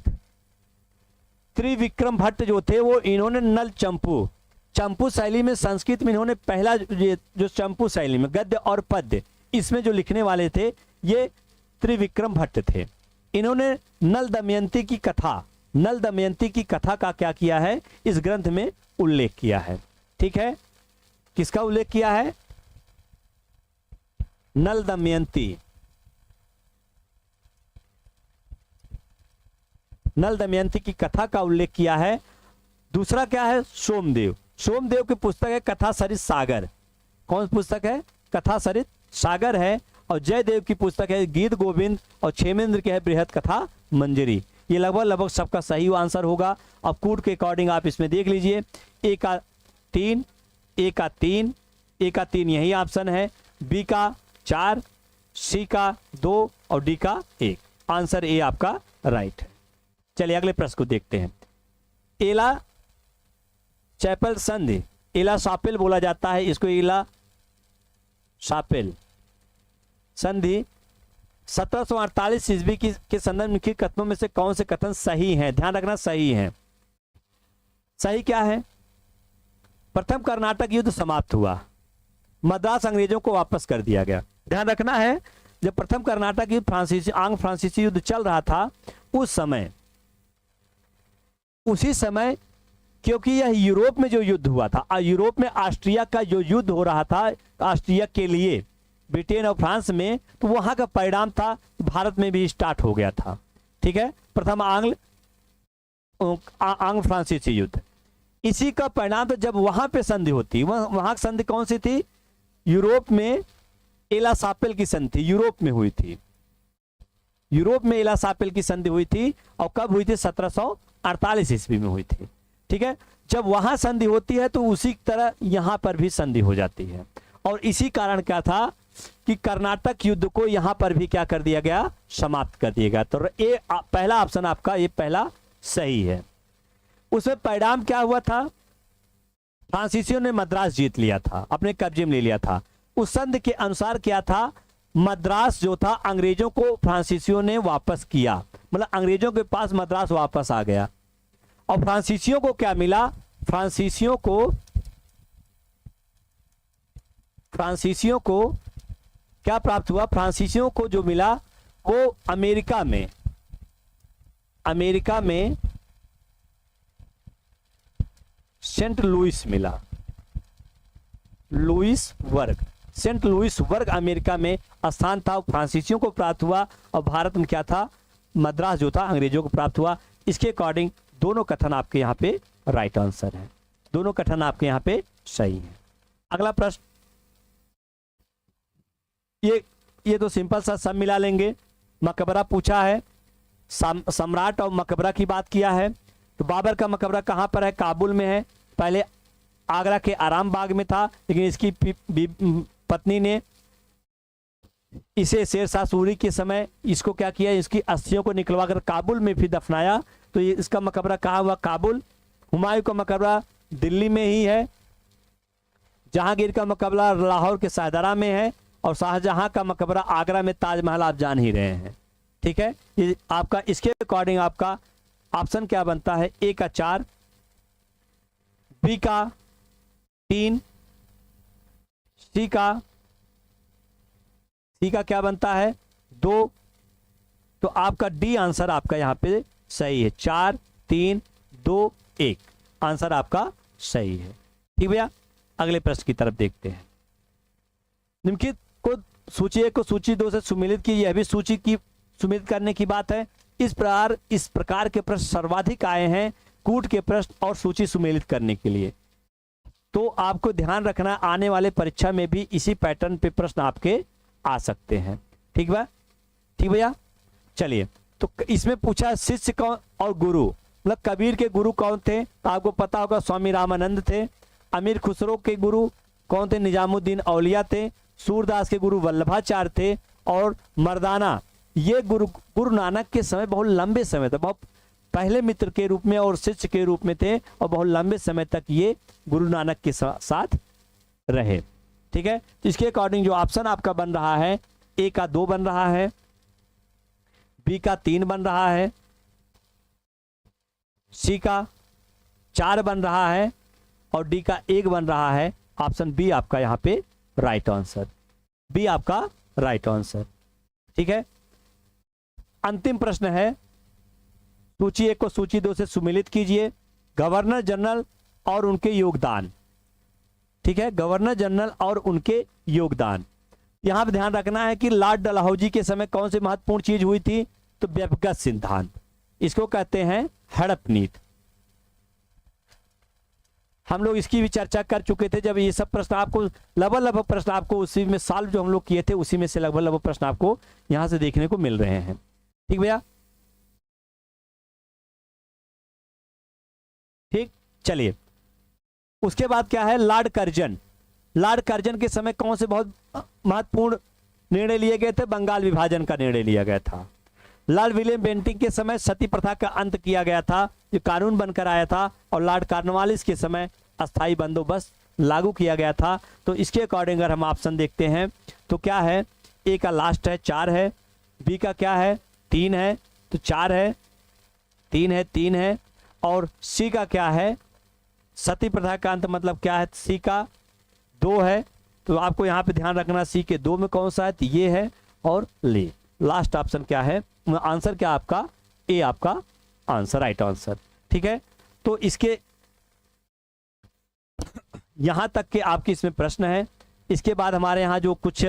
त्रिविक्रम भट्ट जो थे वो इन्होंने नल चंपू शैली में, संस्कृत में इन्होंने पहला जो चंपू शैली में गद्य और पद्य इसमें जो लिखने वाले थे ये त्रिविक्रम भट्ट थे। इन्होंने नल दमयंती की कथा का क्या किया है? इस ग्रंथ में उल्लेख किया है। ठीक है, किसका उल्लेख किया है? नल दमयंती की कथा का उल्लेख किया है। दूसरा क्या है? सोमदेव की पुस्तक है कथा सरित सागर। कौन पुस्तक है? कथा सरित सागर है। और जयदेव की पुस्तक है गीत गोविंद, और क्षेमेंद्र की है बृहद कथा मंजरी। ये लगभग सबका सही आंसर होगा। अब कूट के अकॉर्डिंग आप इसमें देख लीजिए, ए का 3, यही ऑप्शन है, बी का 4, सी का 2 और डी का 1। आंसर ए आपका राइट है। चलिए अगले प्रश्न को देखते हैं। एला चैपल संधि, एला सापेल बोला जाता है इसको, एला सापेल संधि 1748 ईस्वी के संदर्भ में कथनों में से कौन से कथन सही हैं? ध्यान रखना, सही हैं। सही क्या है? प्रथम कर्नाटक युद्ध समाप्त हुआ, मद्रास अंग्रेजों को वापस कर दिया गया। ध्यान रखना है, जब प्रथम कर्नाटक युद्ध आंग्ल फ्रांसीसी युद्ध चल रहा था उसी समय क्योंकि यह यूरोप में जो युद्ध हुआ था, यूरोप में ऑस्ट्रिया का जो युद्ध हो रहा था ऑस्ट्रिया के लिए, ब्रिटेन और फ्रांस में, तो वहां का परिणाम था भारत में भी स्टार्ट हो गया था। ठीक है, प्रथम आंग्ल फ्रांसीसी युद्ध, इसी का परिणाम। तो जब वहां पे संधि होती, वहां की संधि कौन सी थी? यूरोप में एला सापेल की संधि यूरोप में हुई थी। यूरोप में एला सापेल की संधि हुई थी, और कब हुई थी? 1748 ईस्वी में हुई थी। ठीक है, जब वहां संधि होती है तो उसी तरह यहां पर भी संधि हो जाती है, और इसी कारण क्या था कि कर्नाटक युद्ध को यहां पर भी क्या कर दिया गया? समाप्त कर दिया गया। तो ये पहला ऑप्शन आपका, ये पहला सही है। उसमें परिणाम क्या हुआ था? फ्रांसीसियों ने मद्रास जीत लिया था, अपने कब्जे में ले लिया था। उस संधि के अनुसार क्या था? मद्रास जो था अंग्रेजों को फ्रांसीसियों ने वापस किया, मतलब अंग्रेजों के पास मद्रास वापस आ गया। और फ्रांसीसियों को क्या मिला? फ्रांसीसियों को क्या प्राप्त हुआ? फ्रांसीसियों को जो मिला वो अमेरिका में सेंट लुइस मिला, सेंट लुइस वर्ग अमेरिका में स्थान था, फ्रांसीसियों को प्राप्त हुआ। और भारत में क्या था? मद्रास जो था अंग्रेजों को प्राप्त हुआ। इसके अकॉर्डिंग दोनों कथन आपके यहाँ पे राइट आंसर है, दोनों कथन आपके यहाँ पे सही है। अगला प्रश्न, ये तो सिंपल सा सब मिला लेंगे। मकबरा पूछा है, सम्राट और मकबरा की बात किया है। तो बाबर का मकबरा कहाँ पर है? काबुल में है। पहले आगरा के आराम बाग में था, लेकिन इसकी पत्नी ने इसे शेरशाह सूरी के समय इसको क्या किया? इसकी अस्थियों को निकलवाकर काबुल में फिर दफनाया। तो ये इसका मकबरा कहाँ हुआ? काबुल। हुमायूं का मकबरा दिल्ली में ही है। जहांगीर का मकबरा लाहौर के शाहदरा में है और शाहजहां का मकबरा आगरा में ताजमहल आप जान ही रहे हैं। ठीक है, ये आपका इसके अकॉर्डिंग आपका ऑप्शन क्या बनता है? ए का 4, बी का 3, सी का क्या बनता है? 2। तो आपका डी आंसर आपका यहाँ पे सही है। 4, 3, 2, 1 आंसर आपका सही है। ठीक भैया, अगले प्रश्न की तरफ देखते हैं। निम्नलिखित को सूची 1 को सूची 2 से सुमेलित की, यह भी सूची की सुमेलित करने की बात है। इस प्रकार के प्रश्न सर्वाधिक आए हैं कूट के प्रश्न और सूची सुमेलित करने के लिए। तो आपको ध्यान रखना, आने वाले परीक्षा में भी इसी पैटर्न पे प्रश्न आपके आ सकते हैं। ठीक बा, ठीक भैया, चलिए। तो इसमें पूछा शिष्य कौन और गुरु, मतलब कबीर के गुरु कौन थे? तो आपको पता होगा स्वामी रामानंद थे। अमीर खुसरो के गुरु कौन थे? निजामुद्दीन औलिया थे। सूरदास के गुरु वल्लभाचार्य थे। और मर्दाना ये गुरु नानक के समय बहुत लंबे समय तक, बहुत पहले मित्र के रूप में और शिष्य के रूप में थे और बहुत लंबे समय तक ये गुरु नानक के साथ रहे। ठीक है, तो इसके अकॉर्डिंग जो ऑप्शन आपका बन रहा है, ए का 2 बन रहा है, बी का 3 बन रहा है, सी का 4 बन रहा है और डी का 1 बन रहा है। ऑप्शन बी आपका यहाँ पे राइट आंसर, बी आपका राइट आंसर। ठीक है, अंतिम प्रश्न है, सूची 1 को सूची 2 से सुमेलित कीजिए। गवर्नर जनरल और उनके योगदान। ठीक है, गवर्नर जनरल और उनके योगदान। यहां पर ध्यान रखना है कि लॉर्ड डलहौजी के समय कौन सी महत्वपूर्ण चीज हुई थी? तो व्यक्तिगत सिद्धांत, इसको कहते हैं हड़प नीति। हम लोग इसकी भी चर्चा कर चुके थे जब ये सब प्रश्न आपको लगभग प्रश्न आपको उसी में सॉल्व जो हम लोग किए थे उसी में से लगभग प्रश्न आपको यहां से देखने को मिल रहे हैं। ठीक भैया, ठीक, चलिए। उसके बाद क्या है? Lord Curzon. लॉर्ड कर्जन के समय कौन से बहुत महत्वपूर्ण निर्णय लिए गए थे? बंगाल विभाजन का निर्णय लिया गया था। लॉर्ड विलियम बेंटिंग के समय सती प्रथा का अंत किया गया था, जो कानून बनकर आया था। और लॉर्ड कॉर्नवालिस के समय अस्थायी बंदोबस्त लागू किया गया था। तो इसके अकॉर्डिंग अगर हम ऑप्शन देखते हैं तो क्या है? ए का लास्ट है 4 है, बी का क्या है? 3 है, तो 4 है, 3 है, 3 है। और सी का क्या है? सती प्रथा का अंत मतलब क्या है? सी का 2 है। तो आपको यहाँ पे ध्यान रखना, सी के 2 में कौन सा है? तो ये है और ले। लास्ट ऑप्शन क्या है? आंसर क्या आपका? ए आपका आंसर, राइट आंसर। ठीक है, तो इसके यहां तक के आपके इसमें प्रश्न है। इसके बाद हमारे यहाँ जो कुछ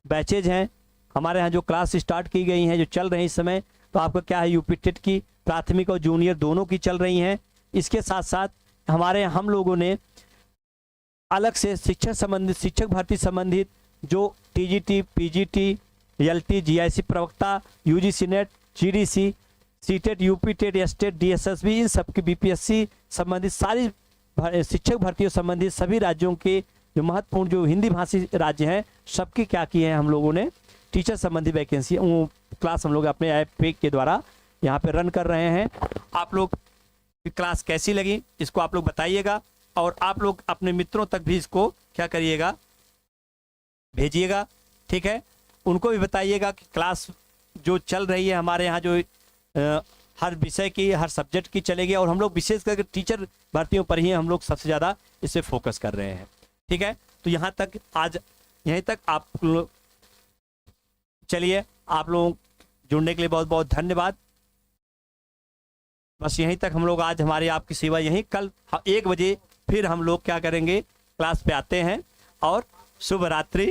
बैचेज हैं, हमारे यहाँ जो क्लास स्टार्ट की गई हैं, जो चल रही हैं इस समय, तो आपका क्या है? यूपी टेट की प्राथमिक और जूनियर दोनों की चल रही हैं। इसके साथ साथ हम लोगों ने अलग से शिक्षक भर्ती संबंधित जो टीजीटी, पीजीटी, एलटी, जीआईसी प्रवक्ता, UGC NET, GDC, CTET, UP TET, STET, DSSB, इन सब की बीपीएससी संबंधित सारी शिक्षक भर्तियों संबंधित सभी राज्यों के जो महत्वपूर्ण जो हिंदी भाषी राज्य हैं, सबके क्या किए हैं हम लोगों ने? टीचर संबंधी वैकेंसी क्लास हम लोग अपने ऐप के द्वारा यहाँ पे रन कर रहे हैं। आप लोग क्लास कैसी लगी इसको आप लोग बताइएगा और आप लोग अपने मित्रों तक भी इसको क्या करिएगा? भेजिएगा। ठीक है, उनको भी बताइएगा कि क्लास जो चल रही है हमारे यहाँ जो हर विषय की, हर सब्जेक्ट की चलेगी और हम लोग विशेष करके टीचर भर्तियों पर ही हम लोग सबसे ज़्यादा इसे फोकस कर रहे हैं। ठीक है, तो यहाँ तक आज यहीं तक आप लोग चलिए। आप लोग जुड़ने के लिए बहुत बहुत धन्यवाद। बस यहीं तक हम लोग आज हमारी आपकी सेवा यहीं। कल 1 बजे फिर हम लोग क्या करेंगे? क्लास पे आते हैं और शुभ रात्रि।